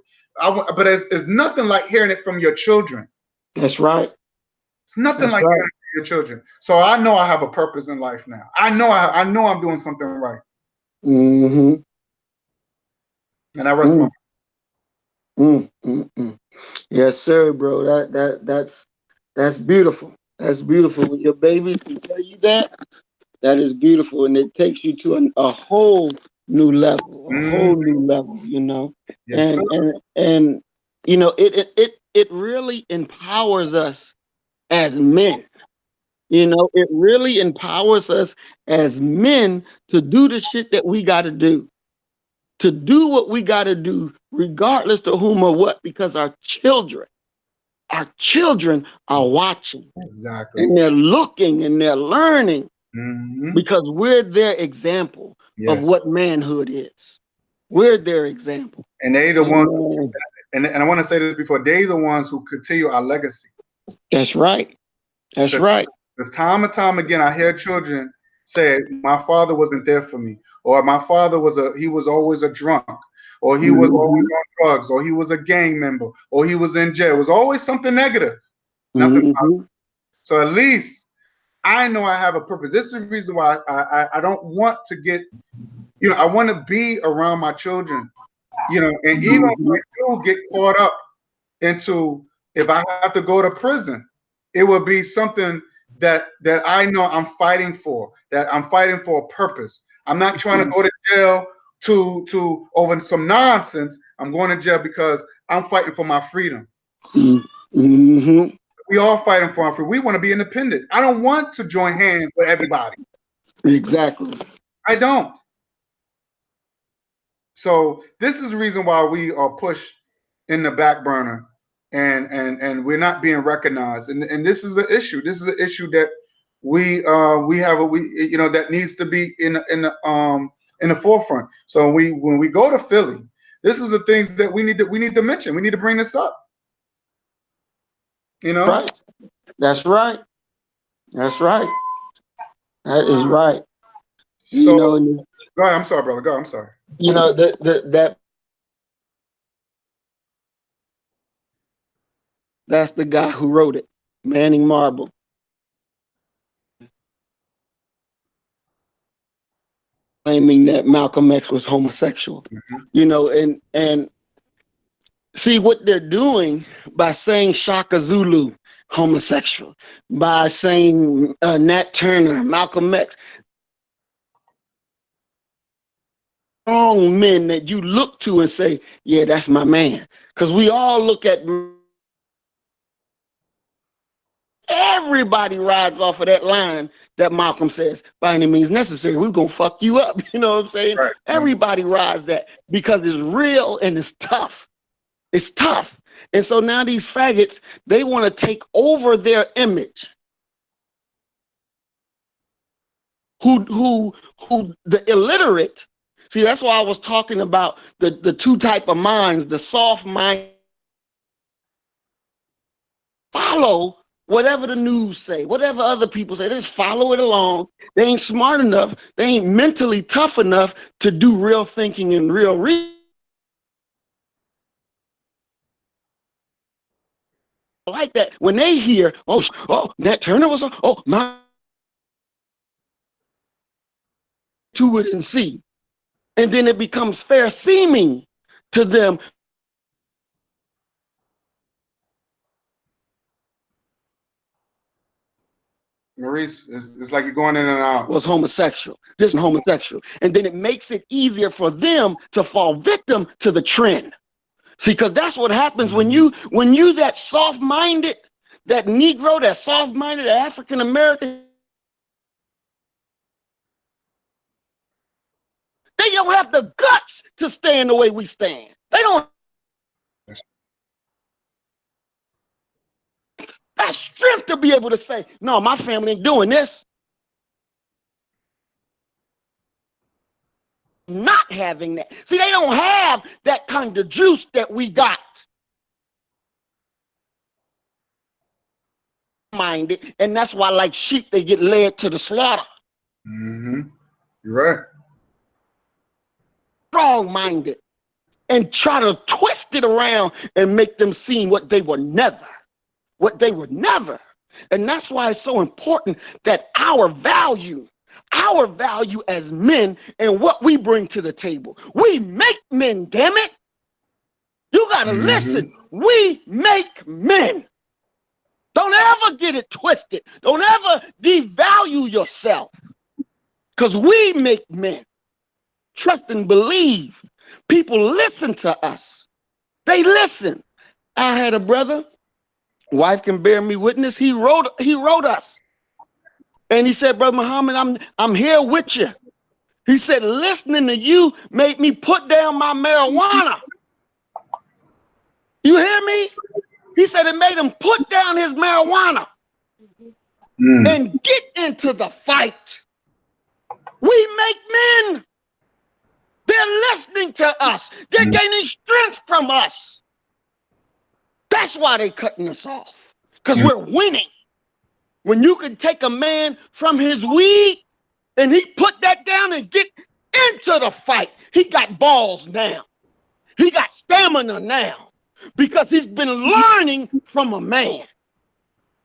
B: it's nothing like hearing it from your children.
D: That's right.
B: It's nothing
D: That's
B: like
D: right.
B: hearing it from your children. So I know I have a purpose in life now. I know I'm doing something right,
D: Mhm.
B: and I rest my.
D: Mm. Mm. Mm. Mm. Yes, sir, bro. That's That's beautiful. That's beautiful. When your babies can tell you that, that is beautiful, and it takes you to a whole new level, a
B: Mm,
D: whole new level. You know,
B: yes, sir.
D: and you know, it really empowers us as men. You know, it really empowers us as men to do the shit that we got to do what we got to do, regardless to whom or what, because our children are watching
B: Exactly.
D: and they're looking and they're learning
B: Hmm.
D: because we're their example of
B: Yes.
D: what manhood is. We're their example.
B: And they the ones,
D: Amen.
B: and I want to say this before, they the ones who continue our legacy.
D: That's right. That's right.
B: Because time and time again, I hear children say, "My father wasn't there for me," or "My father he was always a drunk," or "He was always
D: Hmm.
B: on drugs," or "He was a gang member," or "He was in jail." It was always something negative, nothing.
D: Hmm.
B: So at least I know I have a purpose. This is the reason why I don't want to get, I want to be around my children, and even if
D: Hmm.
B: I do get caught up into, if I have to go to prison, it will be something that I know I'm fighting for, that I'm fighting for a purpose. I'm not trying to go to jail to over some nonsense. I'm going to jail because I'm fighting for my freedom.
D: Hmm.
B: We all fighting for our freedom. We want to be independent. I don't want to join hands with everybody.
D: Exactly.
B: I don't. So this is the reason why we are pushed in the back burner, and we're not being recognized. And this is an issue. This is an issue that we have that needs to be in the forefront. So when we go to Philly, this is the things that we need to mention. We need to bring this up. You know.
D: Right. That's right. That's right. That is right. You
B: So
D: know,
B: go ahead. I'm sorry, brother. Go. I'm sorry.
D: you know that that's the guy who wrote it, Manning Marble, claiming that Malcolm X was homosexual.
B: Mhm.
D: You know, and see what they're doing by saying Shaka Zulu homosexual, by saying Nat Turner, Malcolm X, strong men that you look to and say, yeah, that's my man. Because we all look at everybody rides off of that line that Malcolm says, by any means necessary, we're going to fuck you up. You know what I'm saying?
B: Right. Right.
D: Everybody rides that because it's real and it's tough. It's tough. And so now these faggots, they want to take over their image. Who the illiterate, see, that's why I was talking about the two type of minds, the soft mind, follow whatever the news say, whatever other people say, they just follow it along. They ain't smart enough, they ain't mentally tough enough to do real thinking and real reason. Like that, when they hear, oh, Nat Turner was on, oh, my, to it and see. And then it becomes fair seeming to them
B: Maurice, it's like you're going in and out.
D: was homosexual, this and homosexual. And then it makes it easier for them to fall victim to the trend. See, because that's what happens when
B: Mhm.
D: you that soft-minded, that Negro, that soft-minded African American, they don't have the guts to stand the way we stand. They don't have strength to be able to say, no, my family ain't doing this. Not having that. See, they don't have that kind of juice that we got. Minded, and that's why, like sheep, they get led to the slaughter.
B: Mhm. You're right.
D: Strong-minded, and try to twist it around and make them seem what they were never. What they were never. And that's why it's so important that our value as men and what we bring to the table. We make men, damn it. You got to listen.
B: Mhm.
D: We make men. Don't ever get it twisted. Don't ever devalue yourself. Because we make men trust and believe. People listen to us. They listen. I had a brother, wife can bear me witness. He wrote us. And he said, Brother Muhammad, I'm here with you. He said, listening to you made me put down my marijuana. You hear me? He said it made him put down his marijuana and get into the fight. We make men. They're listening to us. They're gaining strength from us. That's why they're cutting us off. Because we're winning. When you can take a man from his weed and he put that down and get into the fight, he got balls now. He got stamina now because he's been learning from a man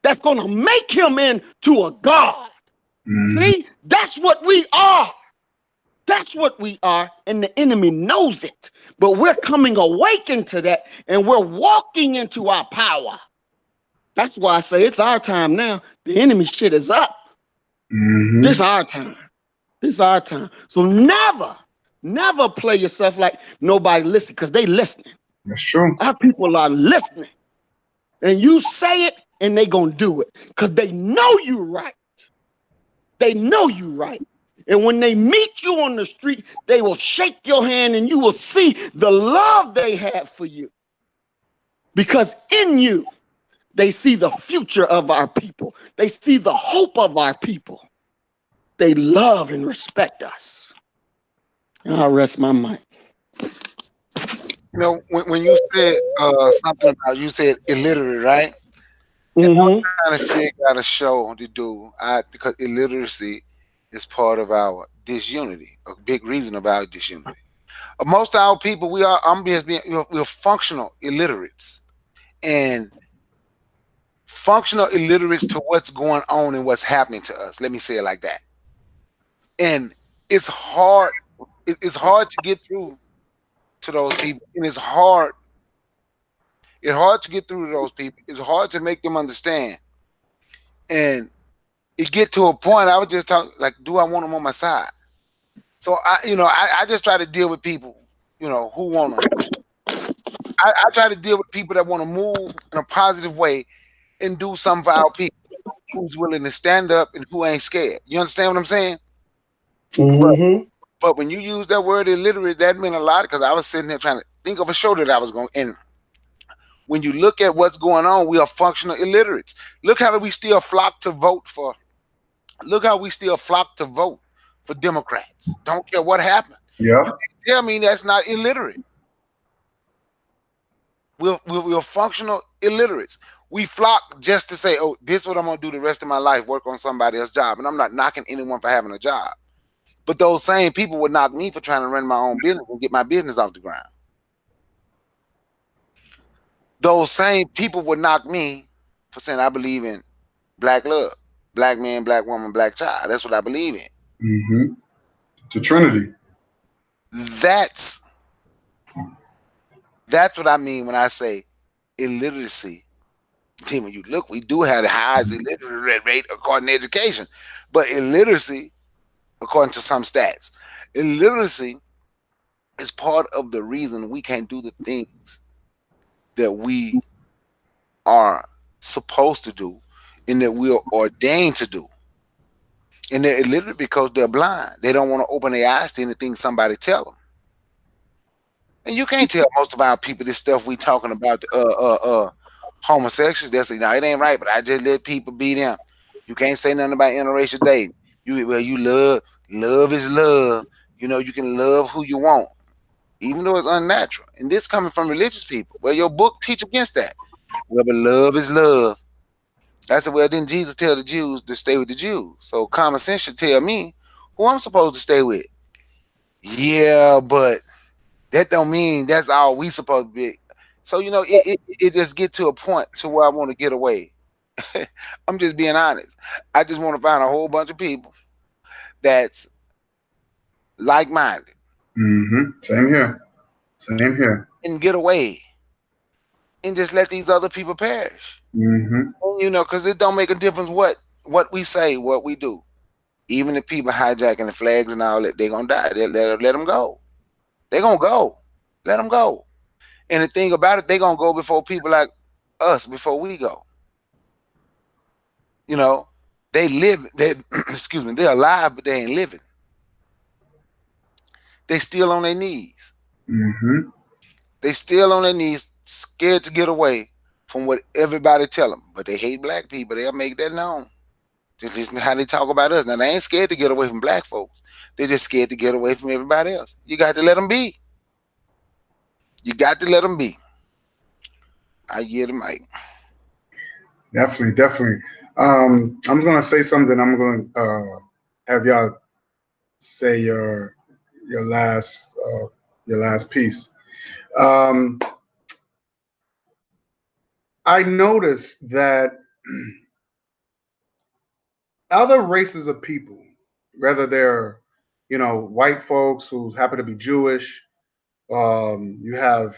D: that's going to make him into a God. See, that's what we are. That's what we are, and the enemy knows it. But we're coming awakened to that, and we're walking into our power. That's why I say it's our time now. The enemy shit is up. This our time. This our time. So never play yourself like nobody listening, because they listening.
B: That's true.
D: Our people are listening. And you say it, and they gonna do it, because they know you right. They know you right. And when they meet you on the street, they will shake your hand and you will see the love they have for you. Because in you, they see the future of our people. They see the hope of our people. They love and respect us. And I'll rest my mic.
A: You know, when you said something about, you said illiterate, right? And I was
D: Mm-hmm.
A: trying to figure out a show to do, because illiteracy is part of our disunity, a big reason of our disunity. Most of our people, I'm just being, we're functional illiterates, and functional illiterates to what's going on and what's happening to us. Let me say it like that. And it's hard. It's hard to get through to those people, and it's hard. It's hard to get through to those people. It's hard to make them understand. And it get to a point. I was just talking like, do I want them on my side? So I just try to deal with people, who want to. I try to deal with people that want to move in a positive way and do something for our people, who's willing to stand up and who ain't scared. You understand what I'm saying? But
D: Mm-hmm.
A: but when you use that word illiterate, that meant a lot, because I was sitting there trying to think of a show that I was going. And when you look at what's going on, we are functional illiterates. Look how we still flock to vote for. Look how we still flock to vote for Democrats. Don't care what happened.
B: Yeah.
A: You can't tell me that's not illiterate. We're functional illiterates. We flock just to say, oh, this is what I'm going to do the rest of my life, work on somebody else's job. And I'm not knocking anyone for having a job. But those same people would knock me for trying to run my own business and get my business off the ground. Those same people would knock me for saying I believe in black love, black man, black woman, black child. That's what I believe in.
B: The Trinity.
A: That's what I mean when I say illiteracy. Then when you look, we do have the highest illiterate rate according to education, but illiteracy, according to some stats, illiteracy is part of the reason we can't do the things that we are supposed to do and that we are ordained to do. And they're illiterate because they're blind. They don't want to open their eyes to anything somebody tell them. And you can't tell most of our people this stuff we talking about, homosexuals. They'll say, no, it ain't right, but I just let people be them. You can't say nothing about interracial dating. You love is love. You can love who you want, even though it's unnatural. And this coming from religious people. Well, your book teach against that. Well, but love is love. I said, well, didn't Jesus tell the Jews to stay with the Jews? So common sense should tell me who I'm supposed to stay with. Yeah, but that don't mean that's all we supposed to be. So, it just get to a point to where I want to get away. I'm just being honest. I just want to find a whole bunch of people that's like-minded.
B: Same here. Same here.
A: And get away. and just let these other people perish.
B: Mm-hmm.
A: You know, because it don't make a difference what we say, what we do. Even the people hijacking the flags and all that, they gonna die. Let them go. They gonna go. Let them go. And the thing about it, they gonna go before people like us before we go. You know, they live. They excuse me. They're alive, but they ain't living. They still on their knees.
B: Mm-hmm.
A: They still on their knees, scared to get away from what everybody tell them. But they hate black people. They'll make that known. Just listen to how they talk about us. Now they ain't scared to get away from black folks. They're just scared to get away from everybody else. You got to let them be. You got to let them be. I get the mic.
B: Definitely, definitely. I'm gonna say something. I'm gonna have y'all say your last piece. Um, I noticed that other races of people, whether they're white folks who happen to be Jewish, you have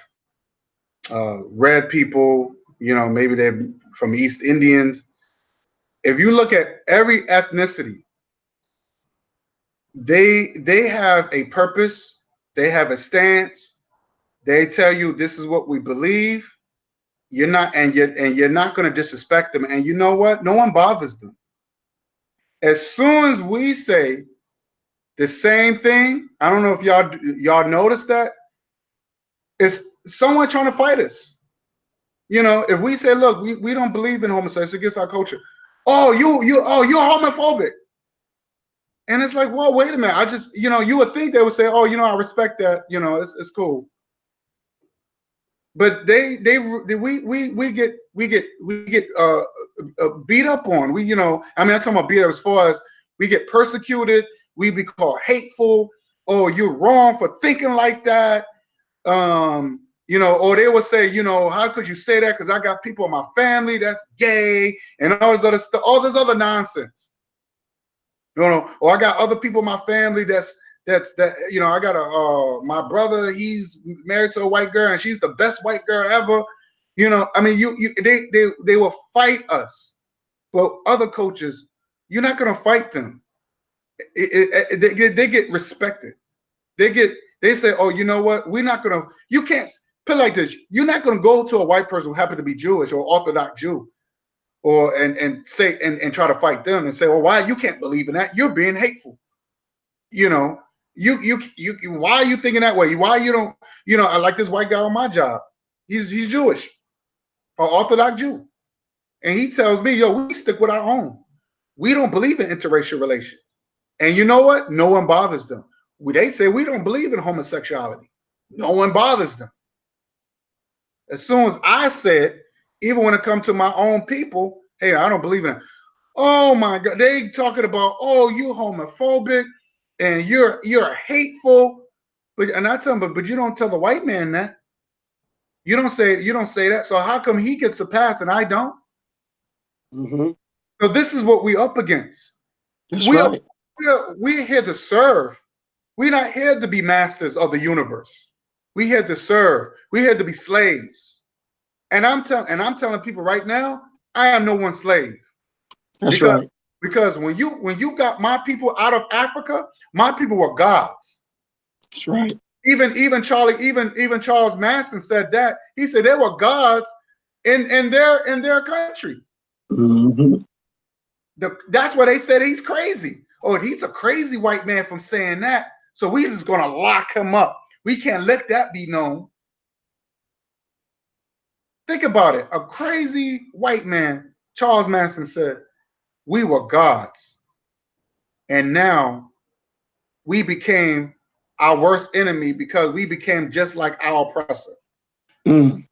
B: red people, maybe they're from East Indians. If you look at every ethnicity, they have a purpose, they have a stance. They tell you this is what we believe. You're not going to disrespect them. And you know what? No one bothers them. As soon as we say the same thing, I don't know if y'all noticed that, it's someone trying to fight us. If we say, look, we don't believe in homosexuality against our culture. Oh, you're homophobic. And it's like, well, wait a minute. I just, you would think they would say, oh, I respect that. It's cool. But we get beat up on. I'm talking about beat up as far as we get persecuted. We be called hateful. Oh, you're wrong for thinking like that. Or they would say, how could you say that? Because I got people in my family that's gay and all this other stuff, all this other nonsense. Or I got other people in my family I got my brother, he's married to a white girl and she's the best white girl ever. They will fight us. But other coaches, you're not gonna fight them. They get respected. They say, oh, you know what? You can't put it like this. You're not gonna go to a white person who happen to be Jewish or Orthodox Jew and say and try to fight them and say, well, why you can't believe in that? You're being hateful. Why are you thinking that way? Why you don't, I like this white guy on my job. He's Jewish or Orthodox Jew. And he tells me, yo, we stick with our own. We don't believe in interracial relations. And you know what? No one bothers them. They say we don't believe in homosexuality. No one bothers them. As soon as I said, even when it comes to my own people, hey, I don't believe in it. Oh my God, they talking about, oh, you homophobic and you're hateful. And I tell them, but you don't tell the white man that. You don't say that. So how come he gets a pass and I don't?
D: Mm-hmm.
B: So this is what we up against.
D: That's
B: We are,
D: right.
B: we're here to serve. We're not here to be masters of the universe. We're here to serve. We're here to be slaves. And I'm telling people right now, I am no one's slave.
D: That's
B: Because
D: right.
B: because when you got my people out of Africa, my people were gods.
D: That's right.
B: Even Charles Manson said that. He said they were gods in their country.
D: Mm-hmm.
B: That's why they said he's crazy. Oh, he's a crazy white man from saying that. So we just gonna lock him up. We can't let that be known. Think about it. A crazy white man, Charles Manson said, we were gods. And now we became our worst enemy because we became just like our oppressor.
D: Mm.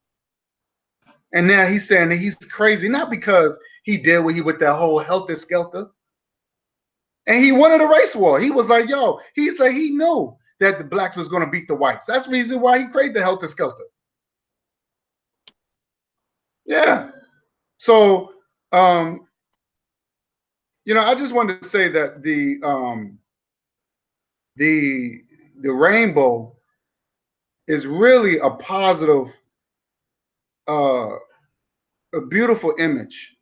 B: And now he's saying that he's crazy, not because he did what he with that whole helter skelter. And he wanted a race war. He was like, yo, he said he knew that the blacks was going to beat the whites. That's the reason why he created the helter skelter. Yeah. So, I just wanted to say that the the rainbow is really a positive uh, a beautiful image,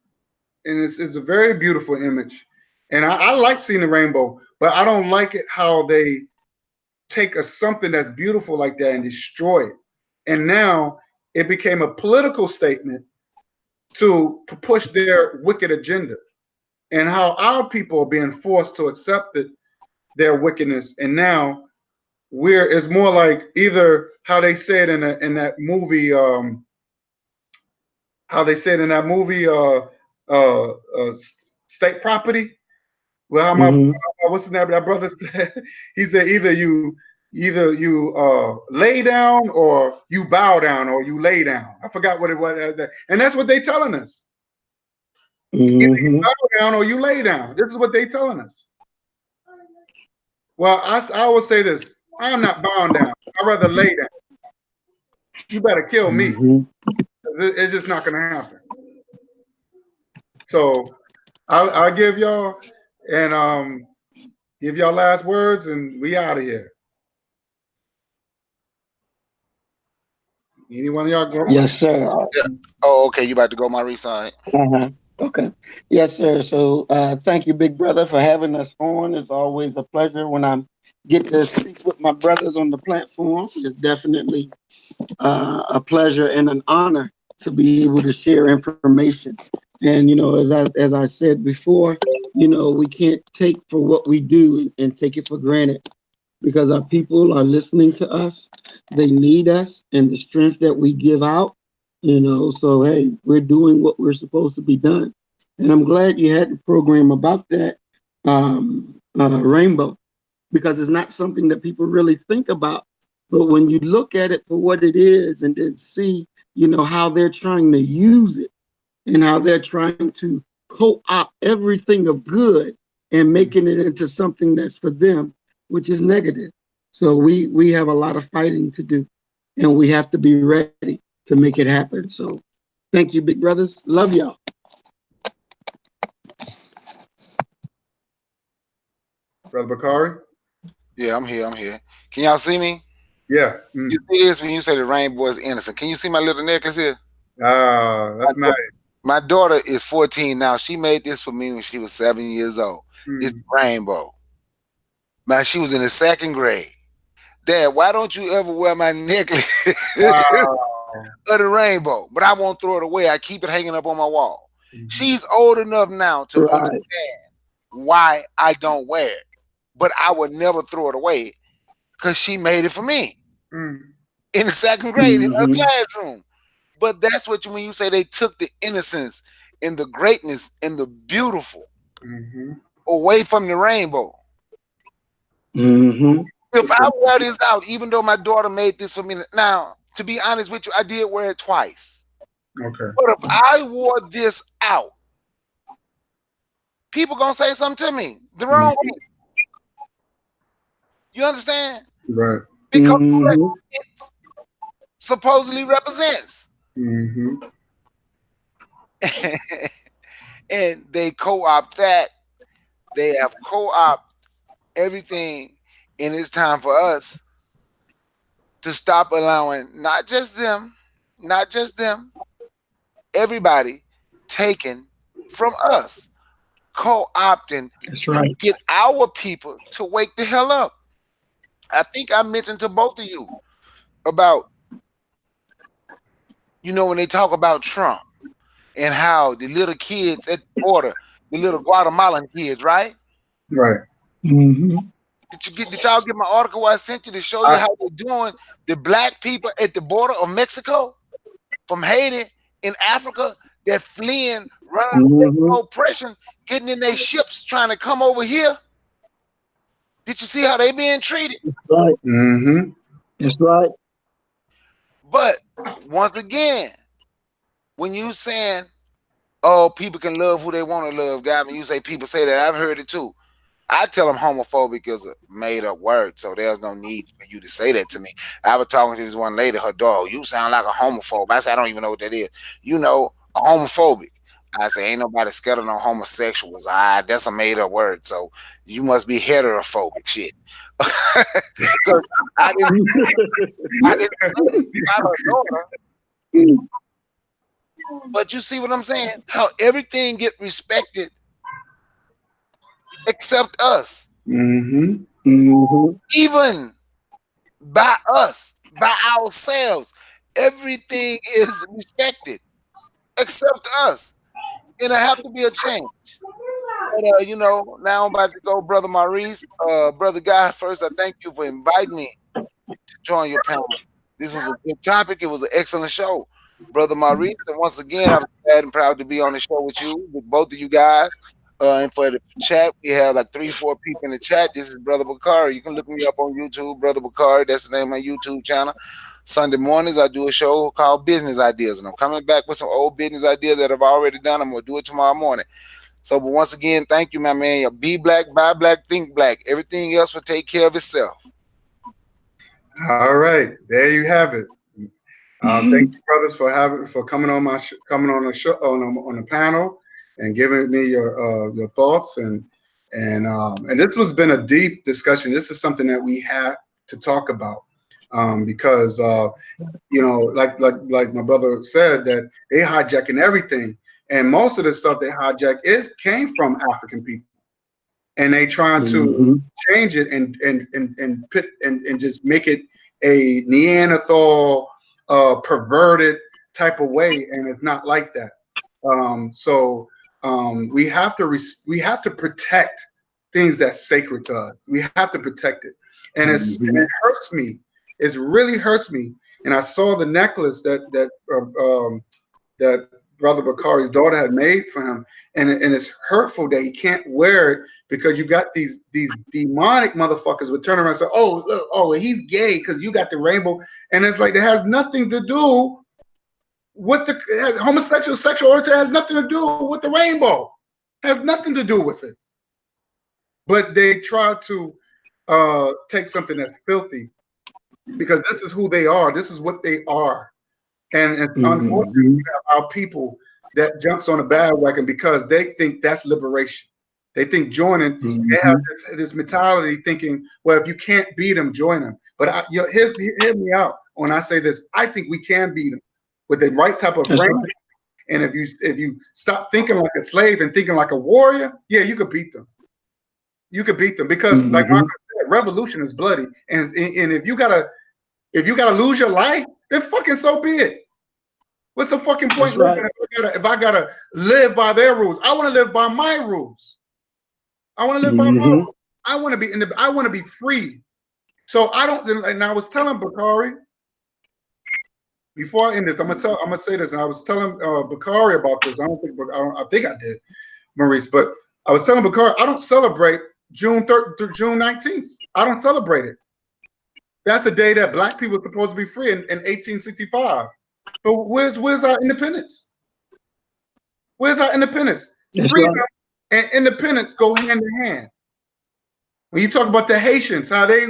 B: and it's a very beautiful image. And I like seeing the rainbow, but I don't like it how they take something that's beautiful like that and destroy it. And now it became a political statement to push their wicked agenda, and how our people are being forced to accept it, their wickedness. And now we're it's more like either how they say it in that movie, how they said in that movie, State Property. Well, how my
D: Hmm.
B: what's the name of that brother? He said either you lay down or you bow down or you lay down. I forgot what it was, and that's what they telling us. Either you
D: Hmm.
B: bow down or you lay down. This is what they telling us. Well, I always say this: I'm not bowing down. I'd rather lay down. You better kill me.
D: Hmm.
B: It's just not gonna happen. So I'll give y'all and give y'all last words, and we out of here. Anyone of y'all go?
D: Yes, sir.
A: Yeah. Oh, okay. You about to go, Maurice? All right.
D: Uh-huh. Okay. Yes, sir. So thank you, big brother, for having us on. It's always a pleasure when I get to speak with my brothers on the platform. It's definitely a pleasure and an honor to be able to share information. And as I said before, we can't take for what we do and take it for granted because our people are listening to us. They need us and the strength that we give out. So hey, we're doing what we're supposed to be done. And I'm glad you had the program about that rainbow because it's not something that people really think about. But when you look at it for what it is and then see, how they're trying to use it and how they're trying to co-opt everything of good and making it into something that's for them, which is negative. So we have a lot of fighting to do, and we have to be ready to make it happen. So thank you, big brothers. Love y'all.
B: Brother Bakari?
A: Yeah, I'm here. I'm here. Can y'all see me?
B: Yeah.
A: You see this when you say the rainbow is innocent. Can you see my little necklace here?
B: Ah,
A: My,
B: that's nice.
A: da- my daughter is 14 now. She made this for me when she was 7 years old. It's
B: Mm.
A: the rainbow. Man, she was in the second grade. Dad, why don't you ever wear my necklace
B: Wow.
A: of the rainbow? But I won't throw it away. I keep it hanging up on my wall.
B: Mhm.
A: She's old enough now to
D: Right.
A: understand why I don't wear it. But I would never throw it away because she made it for me
B: Mm.
A: in the second grade in her
D: Mm-hmm.
A: classroom. But that's what when you say they took the innocence and the greatness and the beautiful
B: Mhm.
A: away from the rainbow.
D: Mm-hmm.
A: If I wear this out, even though my daughter made this for me, now to be honest with you, I did wear it twice.
B: Okay.
A: But if I wore this out, people gonna say something to me. The wrong
B: Mhm.
A: people. You understand?
B: Right.
A: Because what
D: Mm-hmm.
A: it supposedly represents.
B: Mhm.
A: And they co-opt that. They have co-opt everything, and it's time for us to stop allowing not just them, everybody taken from us, co-opting
D: That's
A: to
D: right.
A: get our people to wake the hell up. I think I mentioned to both of you about, when they talk about Trump and how the little kids at the border, the little Guatemalan kids, right?
B: Right.
D: Mm-hmm.
A: Did y'all get my article I sent you to show you
B: I,
A: how they're doing the black people at the border of Mexico from Haiti in Africa that fleeing, running away
D: Mm-hmm.
A: from oppression, getting in their ships trying to come over here? Did you see how they being treated?
D: Right.
B: mhm.
D: That's right.
A: But once again, when you saying, "Oh, people can love who they want to love," God, when you say people say that, I've heard it too. I tell them homophobic is a made up word, so there's no need for you to say that to me. I was talking to this one lady, her dog. You sound like a homophobe. I said, I don't even know what that is. A homophobic. I say, ain't nobody scared of no homosexuals. That's a made up word. So you must be heterophobic shit. Because I didn't, I didn't say about her daughter. But you see what I'm saying? How everything get respected except us.
B: Mm-hmm.
D: Mm-hmm.
A: Even by us, by ourselves. Everything is respected except us. And it have to be a change. But now I'm about to go, brother Maurice, brother Guy. First, I thank you for inviting me to join your panel. This was a good topic. It was an excellent show, brother Maurice. And once again, I'm glad and proud to be on the show with both of you guys. And for the chat, we have like 3, 4 people in the chat. This is Brother Bakari. You can look me up on YouTube, Brother Bakari. That's the name of my YouTube channel. Sunday mornings, I do a show called Business Ideas, and I'm coming back with some old business ideas that I've already done. I'm gonna do it tomorrow morning. So, but once again, thank you, my man. Be black, buy black, think black. Everything else will take care of itself.
B: All right, there you have it. Thank
D: Mm-hmm.
B: you, brothers, for coming on coming on the show on the panel and giving me your thoughts and this has been a deep discussion. This is something that we have to talk about because like my brother said that they hijacking everything, and most of the stuff they hijack is came from African people, and they trying to
D: Mm-hmm.
B: change it and just make it a Neanderthal perverted type of way, and it's not like that. We have to we have to protect things that's sacred to us. We have to protect it, and it hurts me. It really hurts me. And I saw the necklace that Brother Bakari's daughter had made for him, and it's hurtful that he can't wear it because you got these demonic motherfuckers would turn around and say, "Oh, look, oh, he's gay because you got the rainbow," and it's like it has nothing to do with the homosexual sexual orientation. Has nothing to do with the rainbow. Has nothing to do with it. But they try to take something that's filthy because this is who they are. This is what they are. And it's unfortunate
D: Mm-hmm.
B: we have our people that jumps on a bandwagon because they think that's liberation. They think joining, they have
D: Mm-hmm.
B: this mentality thinking, well, if you can't beat them, join them. But hear me out when I say this. I think we can beat them with the right type of
D: That's
B: brain.
D: right.
B: And if you stop thinking like a slave and thinking like a warrior, yeah, you could beat them. You could beat them because, like
D: Mm-hmm.
B: Marco said, revolution is bloody. And if you gotta lose your life, then fucking so be it. What's the fucking point
D: That's
B: living
D: right.
B: if I gotta live by their rules? I want to live by my rules. I want to live by my
D: Mm-hmm.
B: rules. I want to be I want to be free. So I don't. And I was telling Bakari before I end this. I'm gonna say this. And I was telling Bakari about this. I think I did, Maurice. But I was telling Bakari I don't celebrate June 3rd through June 19th. I don't celebrate it. That's the day that black people were supposed to be free in 1865. But where's our independence? Where's our independence?
D: That's
B: Freedom
D: right.
B: and independence go hand in hand. When you talk about the Haitians, how they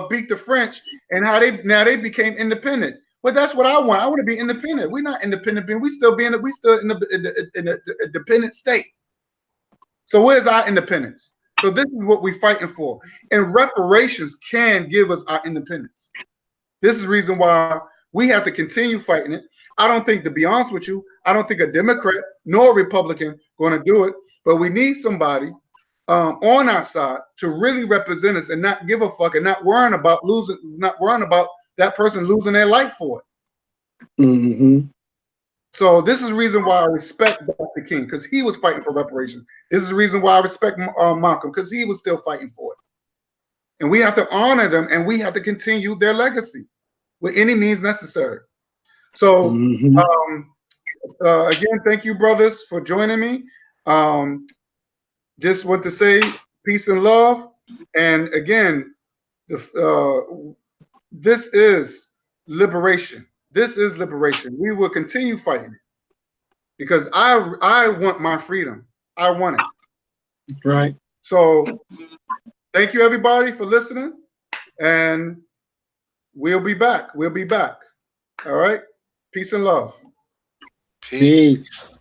B: beat the French and how they became independent. But that's what I want. I want to be independent. We're not independent. We still in the dependent state. So where's our independence? So this is what we're fighting for. And reparations can give us our independence. This is the reason why we have to continue fighting it. I don't think, to be honest with you, I don't think a Democrat nor a Republican going to do it. But we need somebody on our side to really represent us and not give a fuck and not worrying about that person losing their life for it.
D: Mm-hmm.
B: So this is the reason why I respect Dr. King because he was fighting for reparations. This is the reason why I respect Malcolm because he was still fighting for it. And we have to honor them and we have to continue their legacy with any means necessary. So
D: Mm-hmm.
B: again, thank you, brothers, for joining me. Um, just want to say peace and love. And again, this is liberation. This is liberation. We will continue fighting it because I want my freedom. I want it.
D: Right.
B: So thank you, everybody, for listening. And we'll be back. We'll be back. All right. Peace and love.
D: Peace.
A: Peace.